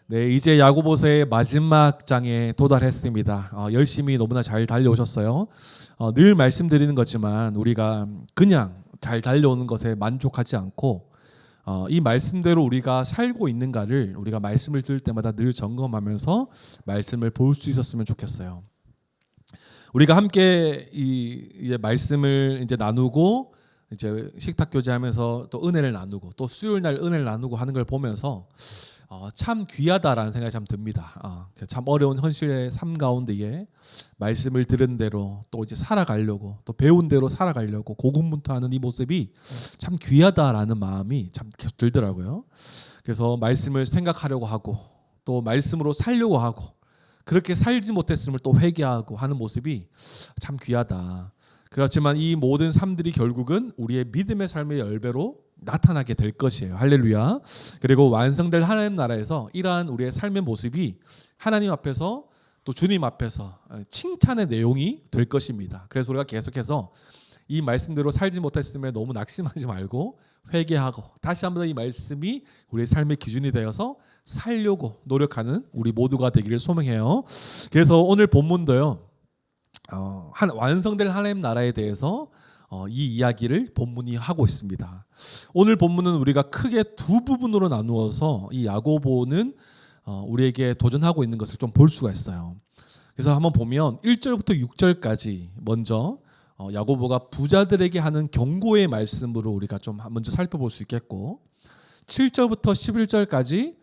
네, 이제 야고보서의 마지막 장에 도달했습니다. 열심히 너무나 잘 달려오셨어요. 늘 말씀드리는 거지만 우리가 그냥 잘 달려오는 것에 만족하지 않고 이 말씀대로 우리가 살고 있는가를 우리가 말씀을 들을 때마다 늘 점검하면서 말씀을 볼 수 있었으면 좋겠어요. 우리가 함께 이 말씀을 이제 나누고 이제 식탁 교제하면서 또 은혜를 나누고 또 수요일 날 은혜를 나누고 하는 걸 보면서 참 귀하다라는 생각이 참 듭니다. 참 어려운 현실의 삶 가운데에 말씀을 들은 대로 또 이제 살아가려고 또 배운 대로 살아가려고 고군분투하는 이 모습이 참 귀하다라는 마음이 참 계속 들더라고요. 그래서 말씀을 생각하려고 하고 또 말씀으로 살려고 하고 그렇게 살지 못했음을 또 회개하고 하는 모습이 참 귀하다. 그렇지만 이 모든 삶들이 결국은 우리의 믿음의 삶의 열배로 나타나게 될 것이에요. 할렐루야. 그리고 완성될 하나님 나라에서 이러한 우리의 삶의 모습이 하나님 앞에서 또 주님 앞에서 칭찬의 내용이 될 것입니다. 그래서 우리가 계속해서 이 말씀대로 살지 못했음에 너무 낙심하지 말고 회개하고 다시 한번 이 말씀이 우리의 삶의 기준이 되어서 살려고 노력하는 우리 모두가 되기를 소망해요. 그래서 오늘 본문도요. 완성될 하나님 나라에 대해서 이 이야기를 본문이 하고 있습니다. 오늘 본문은 우리가 크게 두 부분으로 나누어서 이 야고보는 우리에게 도전하고 있는 것을 좀 볼 수가 있어요. 그래서 한번 보면 1절부터 6절까지 먼저 야고보가 부자들에게 하는 경고의 말씀으로 우리가 좀 먼저 살펴볼 수 있겠고 7절부터 11절까지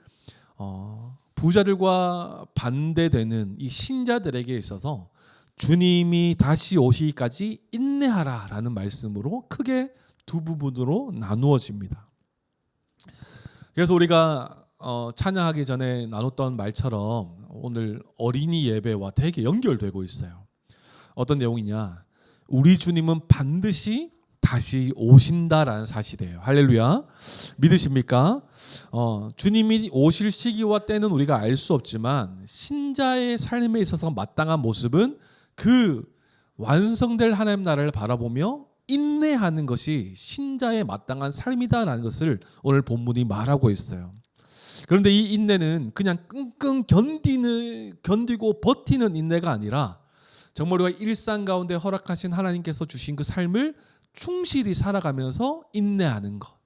부자들과 반대되는 이 신자들에게 있어서 주님이 다시 오시기까지 인내하라라는 말씀으로 크게 두 부분으로 나누어집니다. 그래서 우리가 찬양하기 전에 나눴던 말처럼 오늘 어린이 예배와 되게 연결되고 있어요. 어떤 내용이냐? 우리 주님은 반드시 다시 오신다라는 사실이에요. 할렐루야. 믿으십니까? 주님이 오실 시기와 때는 우리가 알 수 없지만 신자의 삶에 있어서 마땅한 모습은 그 완성될 하나님 나라를 바라보며 인내하는 것이 신자의 마땅한 삶이다라는 것을 오늘 본문이 말하고 있어요. 그런데 이 인내는 그냥 끙끙 견디고 버티는 인내가 아니라 정말 우리가 일상 가운데 허락하신 하나님께서 주신 그 삶을 충실히 살아가면서 인내하는 것.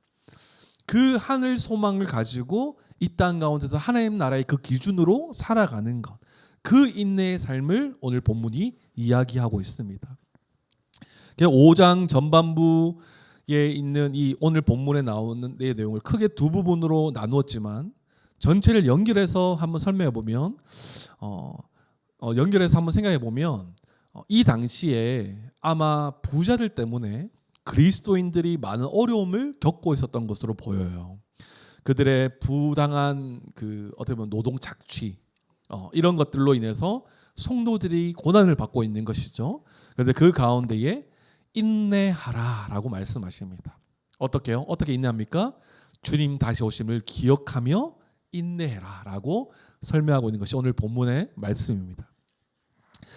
그 하늘 소망을 가지고 이 땅 가운데서 하나님 나라의 그 기준으로 살아가는 것. 그 인내의 삶을 오늘 본문이 이야기하고 있습니다. 5장 전반부에 있는 이 오늘 본문에 나오는 내용을 크게 두 부분으로 나누었지만 전체를 연결해서 한번 설명해 보면 연결해서 한번 생각해 보면 이 당시에 아마 부자들 때문에 그리스도인들이 많은 어려움을 겪고 있었던 것으로 보여요. 그들의 부당한 어떻게 보면 노동 착취 이런 것들로 인해서 성도들이 고난을 받고 있는 것이죠. 그런데 그 가운데에 인내하라라고 말씀하십니다. 어떻게요? 어떻게 인내합니까? 주님 다시 오심을 기억하며 인내해라라고 설명하고 있는 것이 오늘 본문의 말씀입니다.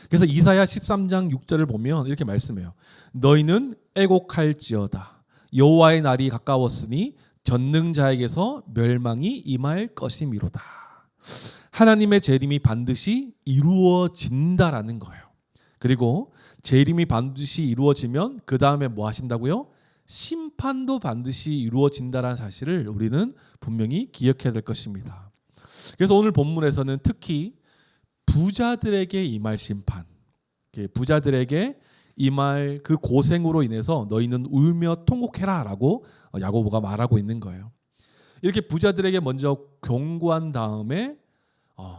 그래서 이사야 13장 6절을 보면 이렇게 말씀해요. 너희는 애곡할지어다. 여호와의 날이 가까웠으니 전능자에게서 멸망이 임할 것이미로다. 하나님의 재림이 반드시 이루어진다라는 거예요. 그리고 재림이 반드시 이루어지면 그 다음에 뭐 하신다고요? 심판도 반드시 이루어진다라는 사실을 우리는 분명히 기억해야 될 것입니다. 그래서 오늘 본문에서는 특히 부자들에게 임할 심판, 부자들에게 임할 그 고생으로 인해서 너희는 울며 통곡해라라고 야고보가 말하고 있는 거예요. 이렇게 부자들에게 먼저 경고한 다음에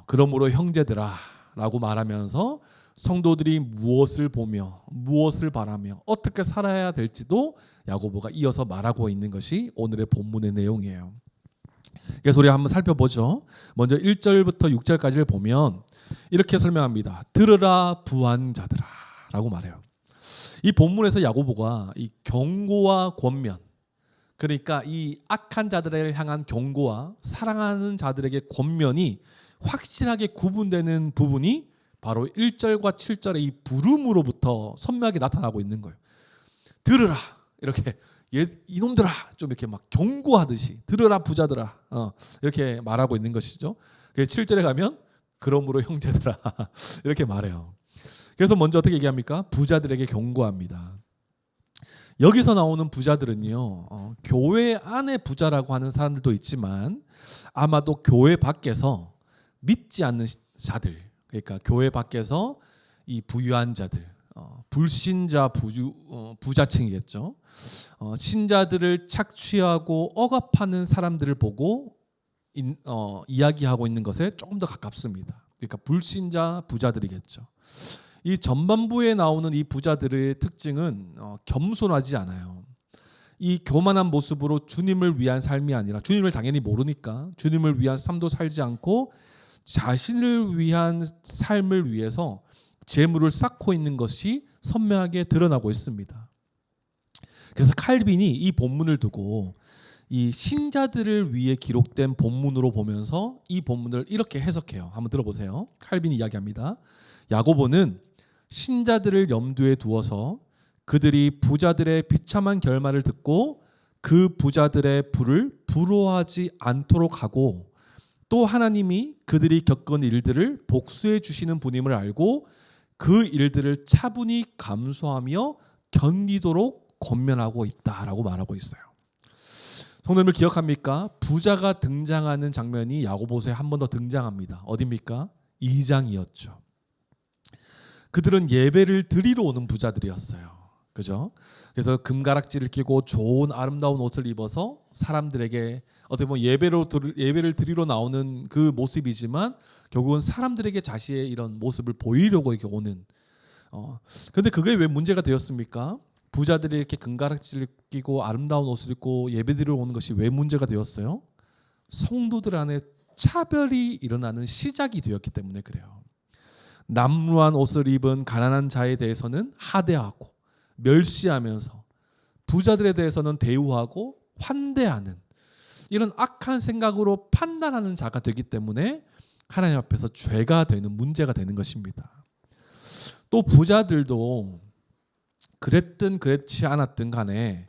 그러므로 형제들아라고 말하면서 성도들이 무엇을 보며 무엇을 바라며 어떻게 살아야 될지도 야고보가 이어서 말하고 있는 것이 오늘의 본문의 내용이에요. 그래서 우리 한번 살펴보죠. 먼저 1절부터 6절까지를 보면 이렇게 설명합니다. 들으라 부한 자들아 라고 말해요. 이 본문에서 야고보가 이 경고와 권면, 그러니까 이 악한 자들을 향한 경고와 사랑하는 자들에게 권면이 확실하게 구분되는 부분이 바로 1절과 7절의 이 부름으로부터 선명하게 나타나고 있는 거예요. 들으라 이렇게 이놈들아 좀 이렇게 막 경고하듯이 들으라 부자들아 이렇게 말하고 있는 것이죠. 7절에 가면 그러므로 형제들아 이렇게 말해요. 그래서 먼저 어떻게 얘기합니까? 부자들에게 경고합니다. 여기서 나오는 부자들은요, 교회 안에 부자라고 하는 사람들도 있지만 아마도 교회 밖에서 믿지 않는 자들, 그러니까 교회 밖에서 이 부유한 자들, 불신자 부자층이겠죠. 신자들을 착취하고 억압하는 사람들을 보고 이야기하고 있는 것에 조금 더 가깝습니다. 그러니까 불신자 부자들이겠죠. 이 전반부에 나오는 이 부자들의 특징은 겸손하지 않아요. 이 교만한 모습으로 주님을 위한 삶이 아니라, 주님을 당연히 모르니까 주님을 위한 삶도 살지 않고 자신을 위한 삶을 위해서 재물을 쌓고 있는 것이 선명하게 드러나고 있습니다. 그래서 칼빈이 이 본문을 두고 이 신자들을 위해 기록된 본문으로 보면서 이 본문을 이렇게 해석해요. 한번 들어보세요. 칼빈이 이야기합니다. 야고보는 신자들을 염두에 두어서 그들이 부자들의 비참한 결말을 듣고 그 부자들의 부를 부러워하지 않도록 하고, 또 하나님이 그들이 겪은 일들을 복수해 주시는 분임을 알고 그 일들을 차분히 감수하며 견디도록 권면하고 있다라고 말하고 있어요. 성도님을 기억합니까? 부자가 등장하는 장면이 야고보서에 한 번 더 등장합니다. 어디입니까? 2장이었죠. 그들은 예배를 드리러 오는 부자들이었어요. 그죠? 그래서 금가락지를 끼고 좋은 아름다운 옷을 입어서 사람들에게 어떻게 보면 예배를 드리러 나오는 그 모습이지만 결국은 사람들에게 자신의 이런 모습을 보이려고 이렇게 오는. 근데 그게 왜 문제가 되었습니까? 부자들이 이렇게 금가락지를 끼고 아름다운 옷을 입고 예배드리러 오는 것이 왜 문제가 되었어요? 성도들 안에 차별이 일어나는 시작이 되었기 때문에 그래요. 남루한 옷을 입은 가난한 자에 대해서는 하대하고 멸시하면서 부자들에 대해서는 대우하고 환대하는 이런 악한 생각으로 판단하는 자가 되기 때문에 하나님 앞에서 죄가 되는 문제가 되는 것입니다. 또 부자들도 그랬든 그렇지 않았든 간에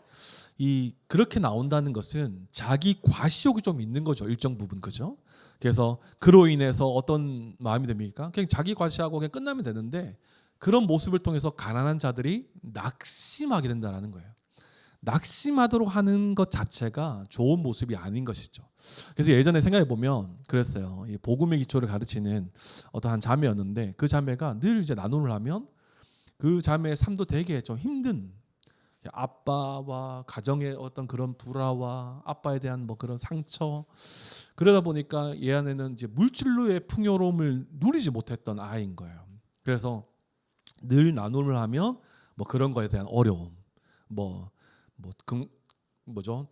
그렇게 나온다는 것은 자기 과시욕이 좀 있는 거죠. 일정 부분. 그죠? 그래서 그로 인해서 어떤 마음이 됩니까? 그냥 자기 과시하고 그냥 끝나면 되는데 그런 모습을 통해서 가난한 자들이 낙심하게 된다는 거예요. 낙심하도록 하는 것 자체가 좋은 모습이 아닌 것이죠. 그래서 예전에 생각해 보면 그랬어요. 복음의 기초를 가르치는 어떤 한 자매였는데 그 자매가 늘 이제 나눔을 하면 그 자매의 삶도 되게 좀 힘든, 아빠와 가정의 어떤 그런 불화와 아빠에 대한 뭐 그런 상처, 그러다 보니까 얘 안에는 이제 물질로의 풍요로움을 누리지 못했던 아이인 거예요. 그래서 늘 나눔을 하면 뭐 그런 거에 대한 어려움,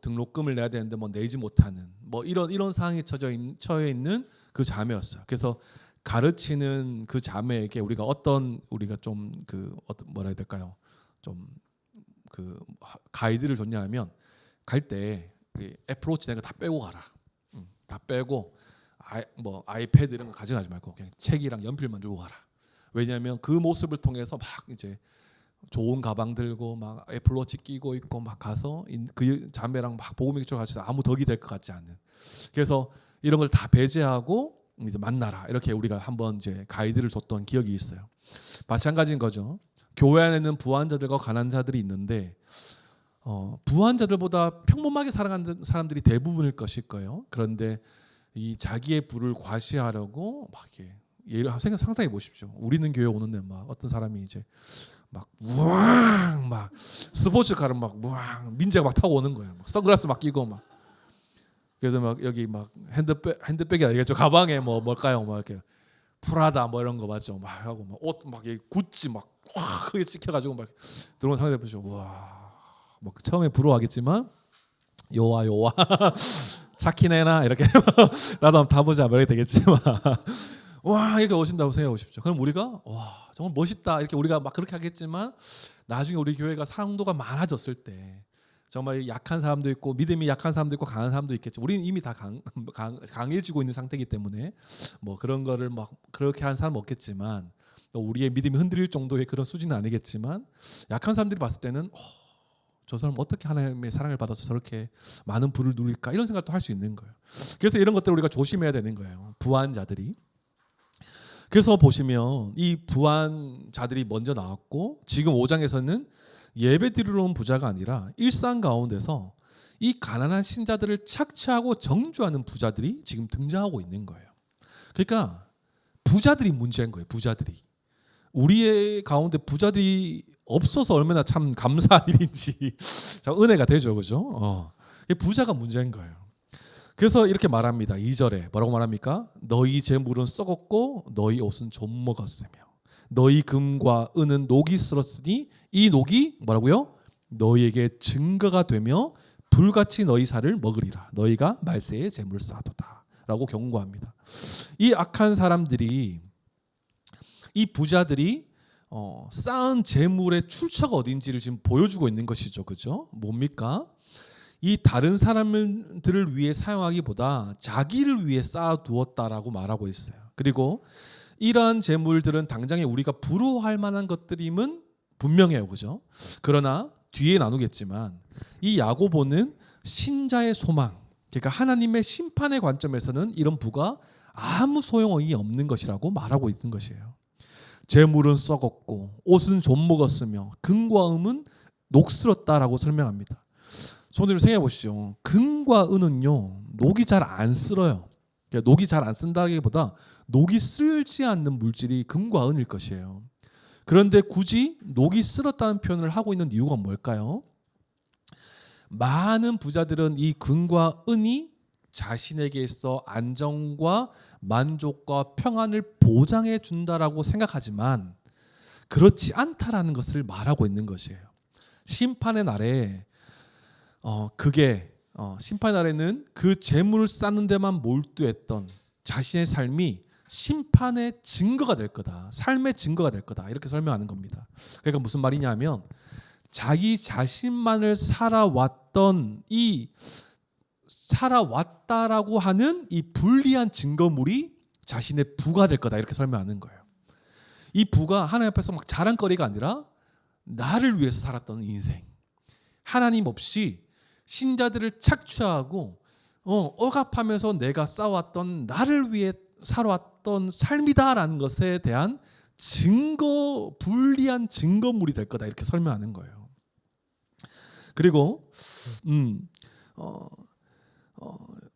등록금을 내야 되는데 뭐 내지 못하는 뭐 이런 상황에 처해 있는 그 자매였어요. 그래서 가르치는 그 자매에게 우리가 좀 뭐라 해야 될까요? 좀 그 가이드를 줬냐면 갈 때 애플워치 내가 다 빼고 가라. 다 빼고 아이패드 이런 거 가져가지 말고 그냥 책이랑 연필만 들고 가라. 왜냐하면 그 모습을 통해서 막 이제 좋은 가방 들고 막 애플워치 끼고 있고 막 가서 그 자매랑 막 복음의 기초를 가르쳐서 아무 덕이 될 것 같지 않은. 그래서 이런 걸 다 배제하고 이제 만나라. 이렇게 우리가 한번 이제 가이드를 줬던 기억이 있어요. 마찬가지인 거죠. 교회 안에는 부한 자들과 가난한 자들이 있는데 부한 자들보다 평범하게 살아가는 사람들이 대부분일 것일 거예요. 그런데 이 자기의 부를 과시하려고 막 예를 상상해 보십시오. 우리는 교회 오는데 막 어떤 사람이 이제 막 우왕 막 스포츠카를 막 우왕 민재가 막 타고 오는 거예요. 막 선글라스 막 끼고 막 그래서 막 여기 막 핸드백이 아니겠죠. 가방에 뭐 뭘까요? 막 이렇게 프라다 뭐 이런 거 맞죠? 막 하고 막 옷 막 구찌 막 크게 찍혀가지고 막 들어온 상대 보시고 와, 뭐 처음에 부러워하겠지만 요와 차키네나 이렇게 나도 한번 타보자 이렇게 되겠지만 와 이렇게 오신다고 생각해 보십시오. 그럼 우리가 와 정말 멋있다 이렇게 우리가 막 그렇게 하겠지만 나중에 우리 교회가 상도가 많아졌을 때 정말 약한 사람도 있고 믿음이 약한 사람도 있고 강한 사람도 있겠죠. 우리는 이미 다 강해지고 있는 상태이기 때문에 뭐 그런 거를 막 그렇게 하는 사람은 없겠지만 또 우리의 믿음이 흔들릴 정도의 그런 수준은 아니겠지만 약한 사람들이 봤을 때는 저 사람 어떻게 하나님의 사랑을 받아서 저렇게 많은 부를 누릴까 이런 생각도 할 수 있는 거예요. 그래서 이런 것들을 우리가 조심해야 되는 거예요. 부한자들이. 그래서 보시면 이 부한자들이 먼저 나왔고 지금 5장에서는 예배 드리러 온 부자가 아니라 일상 가운데서 이 가난한 신자들을 착취하고 정죄하는 부자들이 지금 등장하고 있는 거예요. 그러니까 부자들이 문제인 거예요. 부자들이. 우리의 가운데 부자들이 없어서 얼마나 참 감사한 일인지 참 은혜가 되죠. 그죠? 부자가 문제인 거예요. 그래서 이렇게 말합니다. 2절에 뭐라고 말합니까? 너희 재물은 썩었고 너희 옷은 좀 먹었으며 너희 금과 은은 녹이 쓸었으니 이 녹이 뭐라고요? 너희에게 증거가 되며 불같이 너희 살을 먹으리라. 너희가 말세에 재물을 쌓도다 라고 경고합니다. 이 악한 사람들이 이 부자들이 쌓은 재물의 출처가 어딘지를 지금 보여주고 있는 것이죠. 그죠? 뭡니까? 이 다른 사람들을 위해 사용하기보다 자기를 위해 쌓아두었다라고 말하고 있어요. 그리고 이러한 재물들은 당장에 우리가 부러워할 만한 것들임은 분명해요. 그죠? 그러나 뒤에 나누겠지만 이 야고보는 신자의 소망, 그러니까 하나님의 심판의 관점에서는 이런 부가 아무 소용이 없는 것이라고 말하고 있는 것이에요. 재물은 썩었고 옷은 좀 먹었으며 금과 은은 녹슬었다라고 설명합니다. 손님 생각해 보시죠. 금과 은은요 녹이 잘 안 쓸어요. 그러니까 녹이 잘 안 쓴다기보다 녹이 쓸지 않는 물질이 금과 은일 것이에요. 그런데 굳이 녹이 쓸었다는 표현을 하고 있는 이유가 뭘까요? 많은 부자들은 이 금과 은이 자신에게 있어 안정과 만족과 평안을 보장해 준다라고 생각하지만 그렇지 않다라는 것을 말하고 있는 것이에요. 심판의 날에 심판의 날에는 그 재물을 쌓는 데만 몰두했던 자신의 삶이 심판의 증거가 될 거다. 삶의 증거가 될 거다. 이렇게 설명하는 겁니다. 그러니까 무슨 말이냐면 자기 자신만을 살아왔다라고 하는 이 불리한 증거물이 자신의 부가 될 거다. 이렇게 설명하는 거예요. 이 부가 하나님 앞에서 막 자랑거리가 아니라 나를 위해서 살았던 인생. 하나님 없이 신자들을 착취하고 억압하면서 내가 쌓아왔던 나를 위해 살아왔던 삶이다라는 것에 대한 불리한 증거물이 될 거다. 이렇게 설명하는 거예요. 그리고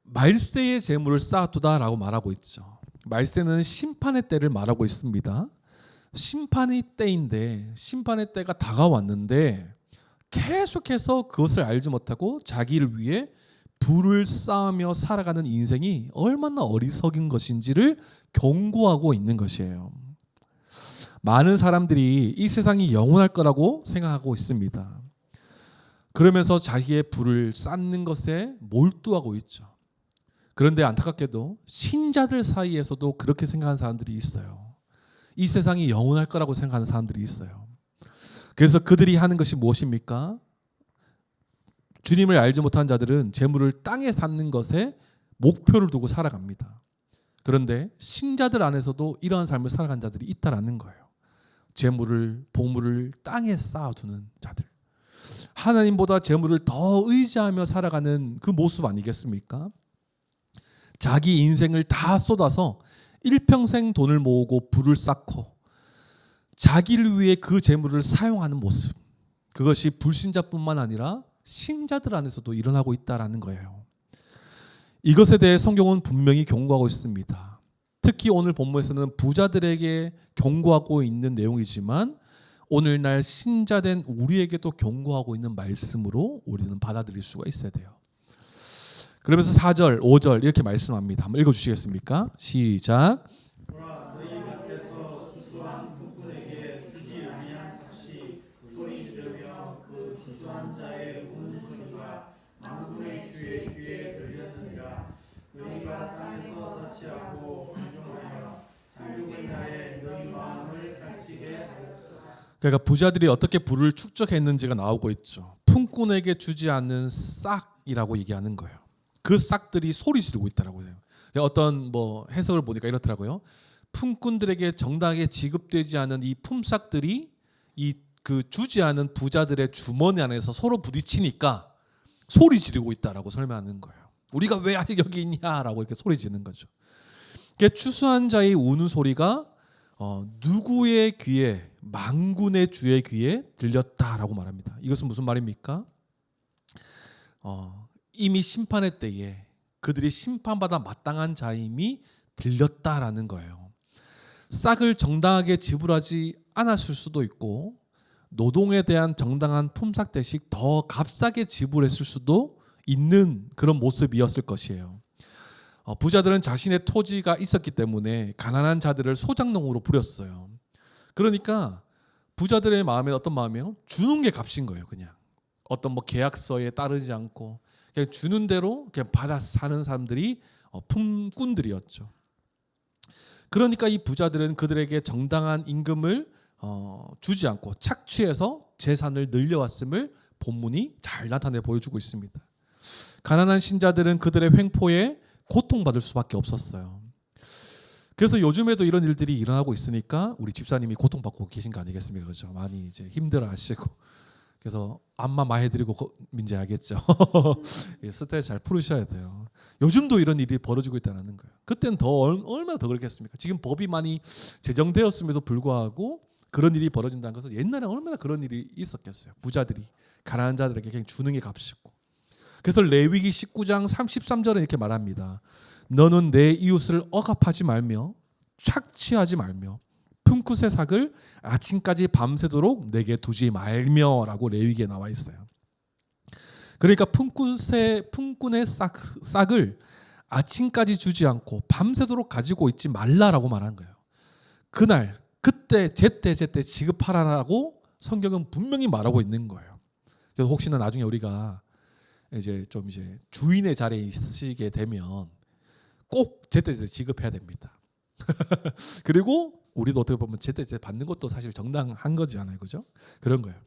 말세의 재물을 쌓아두다라고 말하고 있죠. 말세는 심판의 때를 말하고 있습니다. 심판의 때인데 심판의 때가 다가왔는데 계속해서 그것을 알지 못하고 자기를 위해 부를 쌓으며 살아가는 인생이 얼마나 어리석은 것인지를 경고하고 있는 것이에요. 많은 사람들이 이 세상이 영원할 거라고 생각하고 있습니다. 그러면서 자기의 부를 쌓는 것에 몰두하고 있죠. 그런데 안타깝게도 신자들 사이에서도 그렇게 생각하는 사람들이 있어요. 이 세상이 영원할 거라고 생각하는 사람들이 있어요. 그래서 그들이 하는 것이 무엇입니까? 주님을 알지 못한 자들은 재물을 땅에 쌓는 것에 목표를 두고 살아갑니다. 그런데 신자들 안에서도 이러한 삶을 살아간 자들이 있다라는 거예요. 재물을, 보물을 땅에 쌓아두는 자들. 하나님보다 재물을 더 의지하며 살아가는 그 모습 아니겠습니까? 자기 인생을 다 쏟아서 일평생 돈을 모으고 부를 쌓고 자기를 위해 그 재물을 사용하는 모습. 그것이 불신자뿐만 아니라 신자들 안에서도 일어나고 있다라는 거예요. 이것에 대해 성경은 분명히 경고하고 있습니다. 특히 오늘 본문에서는 부자들에게 경고하고 있는 내용이지만 오늘날 신자된 우리에게도 경고하고 있는 말씀으로 우리는 받아들일 수가 있어야 돼요. 그러면서 4절, 5절 이렇게 말씀합니다. 한번 읽어주시겠습니까? 시작. 그러니까 부자들이 어떻게 부를 축적했는지가 나오고 있죠. 품꾼에게 주지 않는 싹이라고 얘기하는 거예요. 그 싹들이 소리 지르고 있더라고요. 어떤 해석을 보니까 이렇더라고요. 품꾼들에게 정당하게 지급되지 않은 이 품삯들이 이 그 주지하는 부자들의 주머니 안에서 서로 부딪히니까 소리 지르고 있다라고 설명하는 거예요. 우리가 왜 아직 여기 있냐라고 이렇게 소리 지르는 거죠. 추수한 자의 우는 소리가 누구의 귀에, 만군의 주의 귀에 들렸다라고 말합니다. 이것은 무슨 말입니까? 이미 심판의 때에 그들이 심판받아 마땅한 자임이 들렸다라는 거예요. 싹을 정당하게 지불하지 않았을 수도 있고 노동에 대한 정당한 품삯 대신 더 값싸게 지불했을 수도 있는 그런 모습이었을 것이에요. 부자들은 자신의 토지가 있었기 때문에 가난한 자들을 소장농으로 부렸어요. 그러니까 부자들의 마음에 어떤 마음이에요? 주는 게 값인 거예요. 그냥 어떤 뭐 계약서에 따르지 않고 그냥 주는 대로 그냥 받아 사는 사람들이 품꾼들이었죠. 그러니까 이 부자들은 그들에게 정당한 임금을 주지 않고 착취해서 재산을 늘려왔음을 본문이 잘 나타내 보여주고 있습니다. 가난한 신자들은 그들의 횡포에 고통받을 수밖에 없었어요. 그래서 요즘에도 이런 일들이 일어나고 있으니까 우리 집사님이 고통받고 계신 거 아니겠습니까? 그렇죠? 많이 이제 힘들어하시고 그래서 안마 많이 해드리고 민재 알겠죠? 스트레스 잘 풀으셔야 돼요. 요즘도 이런 일이 벌어지고 있다는 거예요. 그때는 더 얼마나 더 그렇겠습니까? 지금 법이 많이 제정되었음에도 불구하고 그런 일이 벌어진다는 것은 옛날에 얼마나 그런 일이 있었겠어요. 부자들이 가난한 자들에게 그냥 주는 게 값이고. 그래서 레위기 19장 33절에 이렇게 말합니다. 너는 내 이웃을 억압하지 말며 착취하지 말며 품꾼의 삭을 아침까지 밤새도록 내게 두지 말며라고 레위기에 나와 있어요. 그러니까 품꾼의 싹을 아침까지 주지 않고 밤새도록 가지고 있지 말라라고 말한 거예요. 그날 그때 제때 지급하라고 성경은 분명히 말하고 있는 거예요. 그래서 혹시나 나중에 우리가 이제 주인의 자리에 있으시게 되면 꼭 제때 지급해야 됩니다. 그리고 우리도 어떻게 보면 제때 받는 것도 사실 정당한 거잖아요, 그죠? 그런 거예요.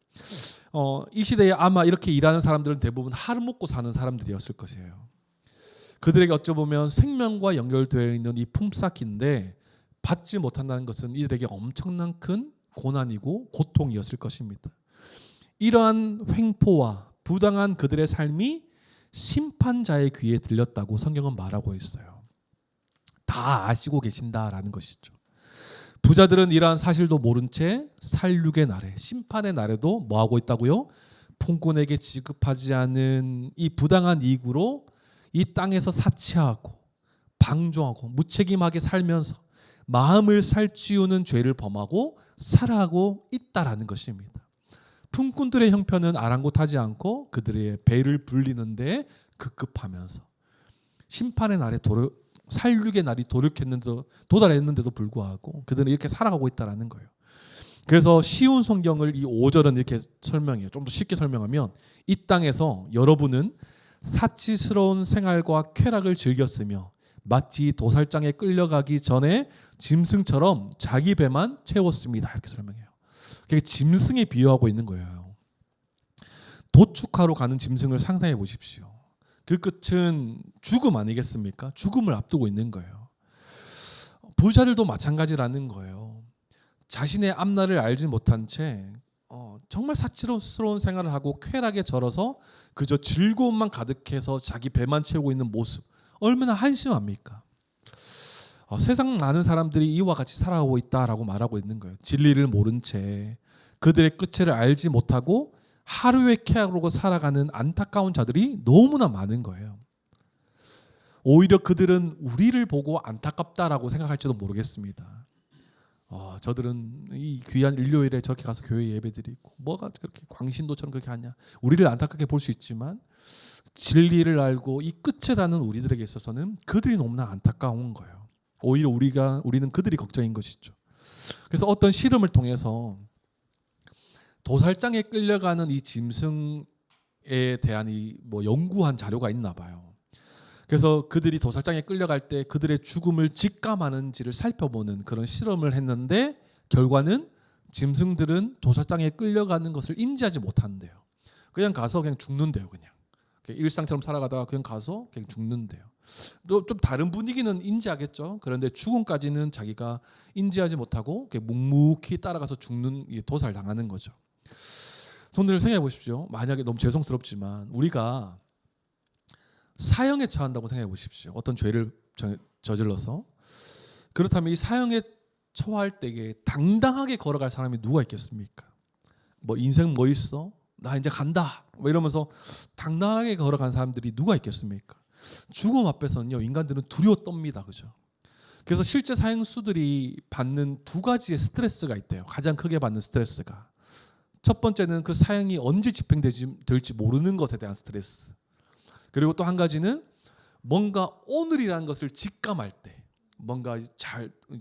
이 시대에 아마 이렇게 일하는 사람들은 대부분 하루 먹고 사는 사람들이었을 것이에요. 그들에게 어쩌보면 생명과 연결되어 있는 이 품삯인데 받지 못한다는 것은 이들에게 엄청난 큰 고난이고 고통이었을 것입니다. 이러한 횡포와 부당한 그들의 삶이 심판자의 귀에 들렸다고 성경은 말하고 있어요. 다 아시고 계신다라는 것이죠. 부자들은 이러한 사실도 모른 채 살육의 날에, 심판의 날에도 뭐하고 있다고요? 품꾼에게 지급하지 않은 이 부당한 이익으로 이 땅에서 사치하고 방종하고 무책임하게 살면서 마음을 살찌우는 죄를 범하고 살아가고 있다라는 것입니다. 품꾼들의 형편은 아랑곳하지 않고 그들의 배를 불리는데 급급하면서 심판의 날에 살육의 날이 도달했는데도 불구하고 그들은 이렇게 살아가고 있다라는 거예요. 그래서 쉬운 성경을 이 5절은 이렇게 설명해요. 좀 더 쉽게 설명하면 이 땅에서 여러분은 사치스러운 생활과 쾌락을 즐겼으며 마치 도살장에 끌려가기 전에 짐승처럼 자기 배만 채웠습니다. 이렇게 설명해요. 그게 짐승에 비유하고 있는 거예요. 도축하러 가는 짐승을 상상해 보십시오. 그 끝은 죽음 아니겠습니까? 죽음을 앞두고 있는 거예요. 부자들도 마찬가지라는 거예요. 자신의 앞날을 알지 못한 채 정말 사치스러운 생활을 하고 쾌락에 절어서 그저 즐거움만 가득해서 자기 배만 채우고 있는 모습 얼마나 한심합니까? 세상 많은 사람들이 이와 같이 살아가고 있다라고 말하고 있는 거예요. 진리를 모른 채 그들의 끝을 알지 못하고 하루의 쾌락으로 살아가는 안타까운 자들이 너무나 많은 거예요. 오히려 그들은 우리를 보고 안타깝다라고 생각할지도 모르겠습니다. 저들은 이 귀한 일요일에 저렇게 가서 교회 예배드리고 뭐가 그렇게 광신도처럼 그렇게 하냐. 우리를 안타깝게 볼 수 있지만 진리를 알고 이 끝을 아는 우리들에게 있어서는 그들이 너무나 안타까운 거예요. 오히려 우리는 그들이 걱정인 것이죠. 그래서 어떤 실험을 통해서 도살장에 끌려가는 이 짐승에 대한 연구한 자료가 있나 봐요. 그래서 그들이 도살장에 끌려갈 때 그들의 죽음을 직감하는지를 살펴보는 그런 실험을 했는데 결과는 짐승들은 도살장에 끌려가는 것을 인지하지 못한대요. 그냥 가서 그냥 죽는데요. 그냥 일상처럼 살아가다가 그냥 가서 그냥 죽는데요. 또 좀 다른 분위기는 인지하겠죠. 그런데 죽음까지는 자기가 인지하지 못하고 묵묵히 따라가서 죽는 도살당하는 거죠. 손들을 생각해 보십시오. 만약에 너무 죄송스럽지만 우리가 사형에 처한다고 생각해 보십시오. 어떤 죄를 저질러서. 그렇다면 이 사형에 처할 때에 당당하게 걸어갈 사람이 누가 있겠습니까? 뭐 인생 뭐 있어? 나 이제 간다. 뭐 이러면서 당당하게 걸어간 사람들이 누가 있겠습니까? 죽음 앞에서는요, 인간들은 두려워 떱니다. 그죠? 그래서 실제 사형수들이 받는 두 가지의 스트레스가 있대요. 가장 크게 받는 스트레스가. 첫 번째는 그 사형이 언제 집행될지 모르는 것에 대한 스트레스. 그리고 또 한 가지는 뭔가 오늘이라는 것을 직감할 때, 뭔가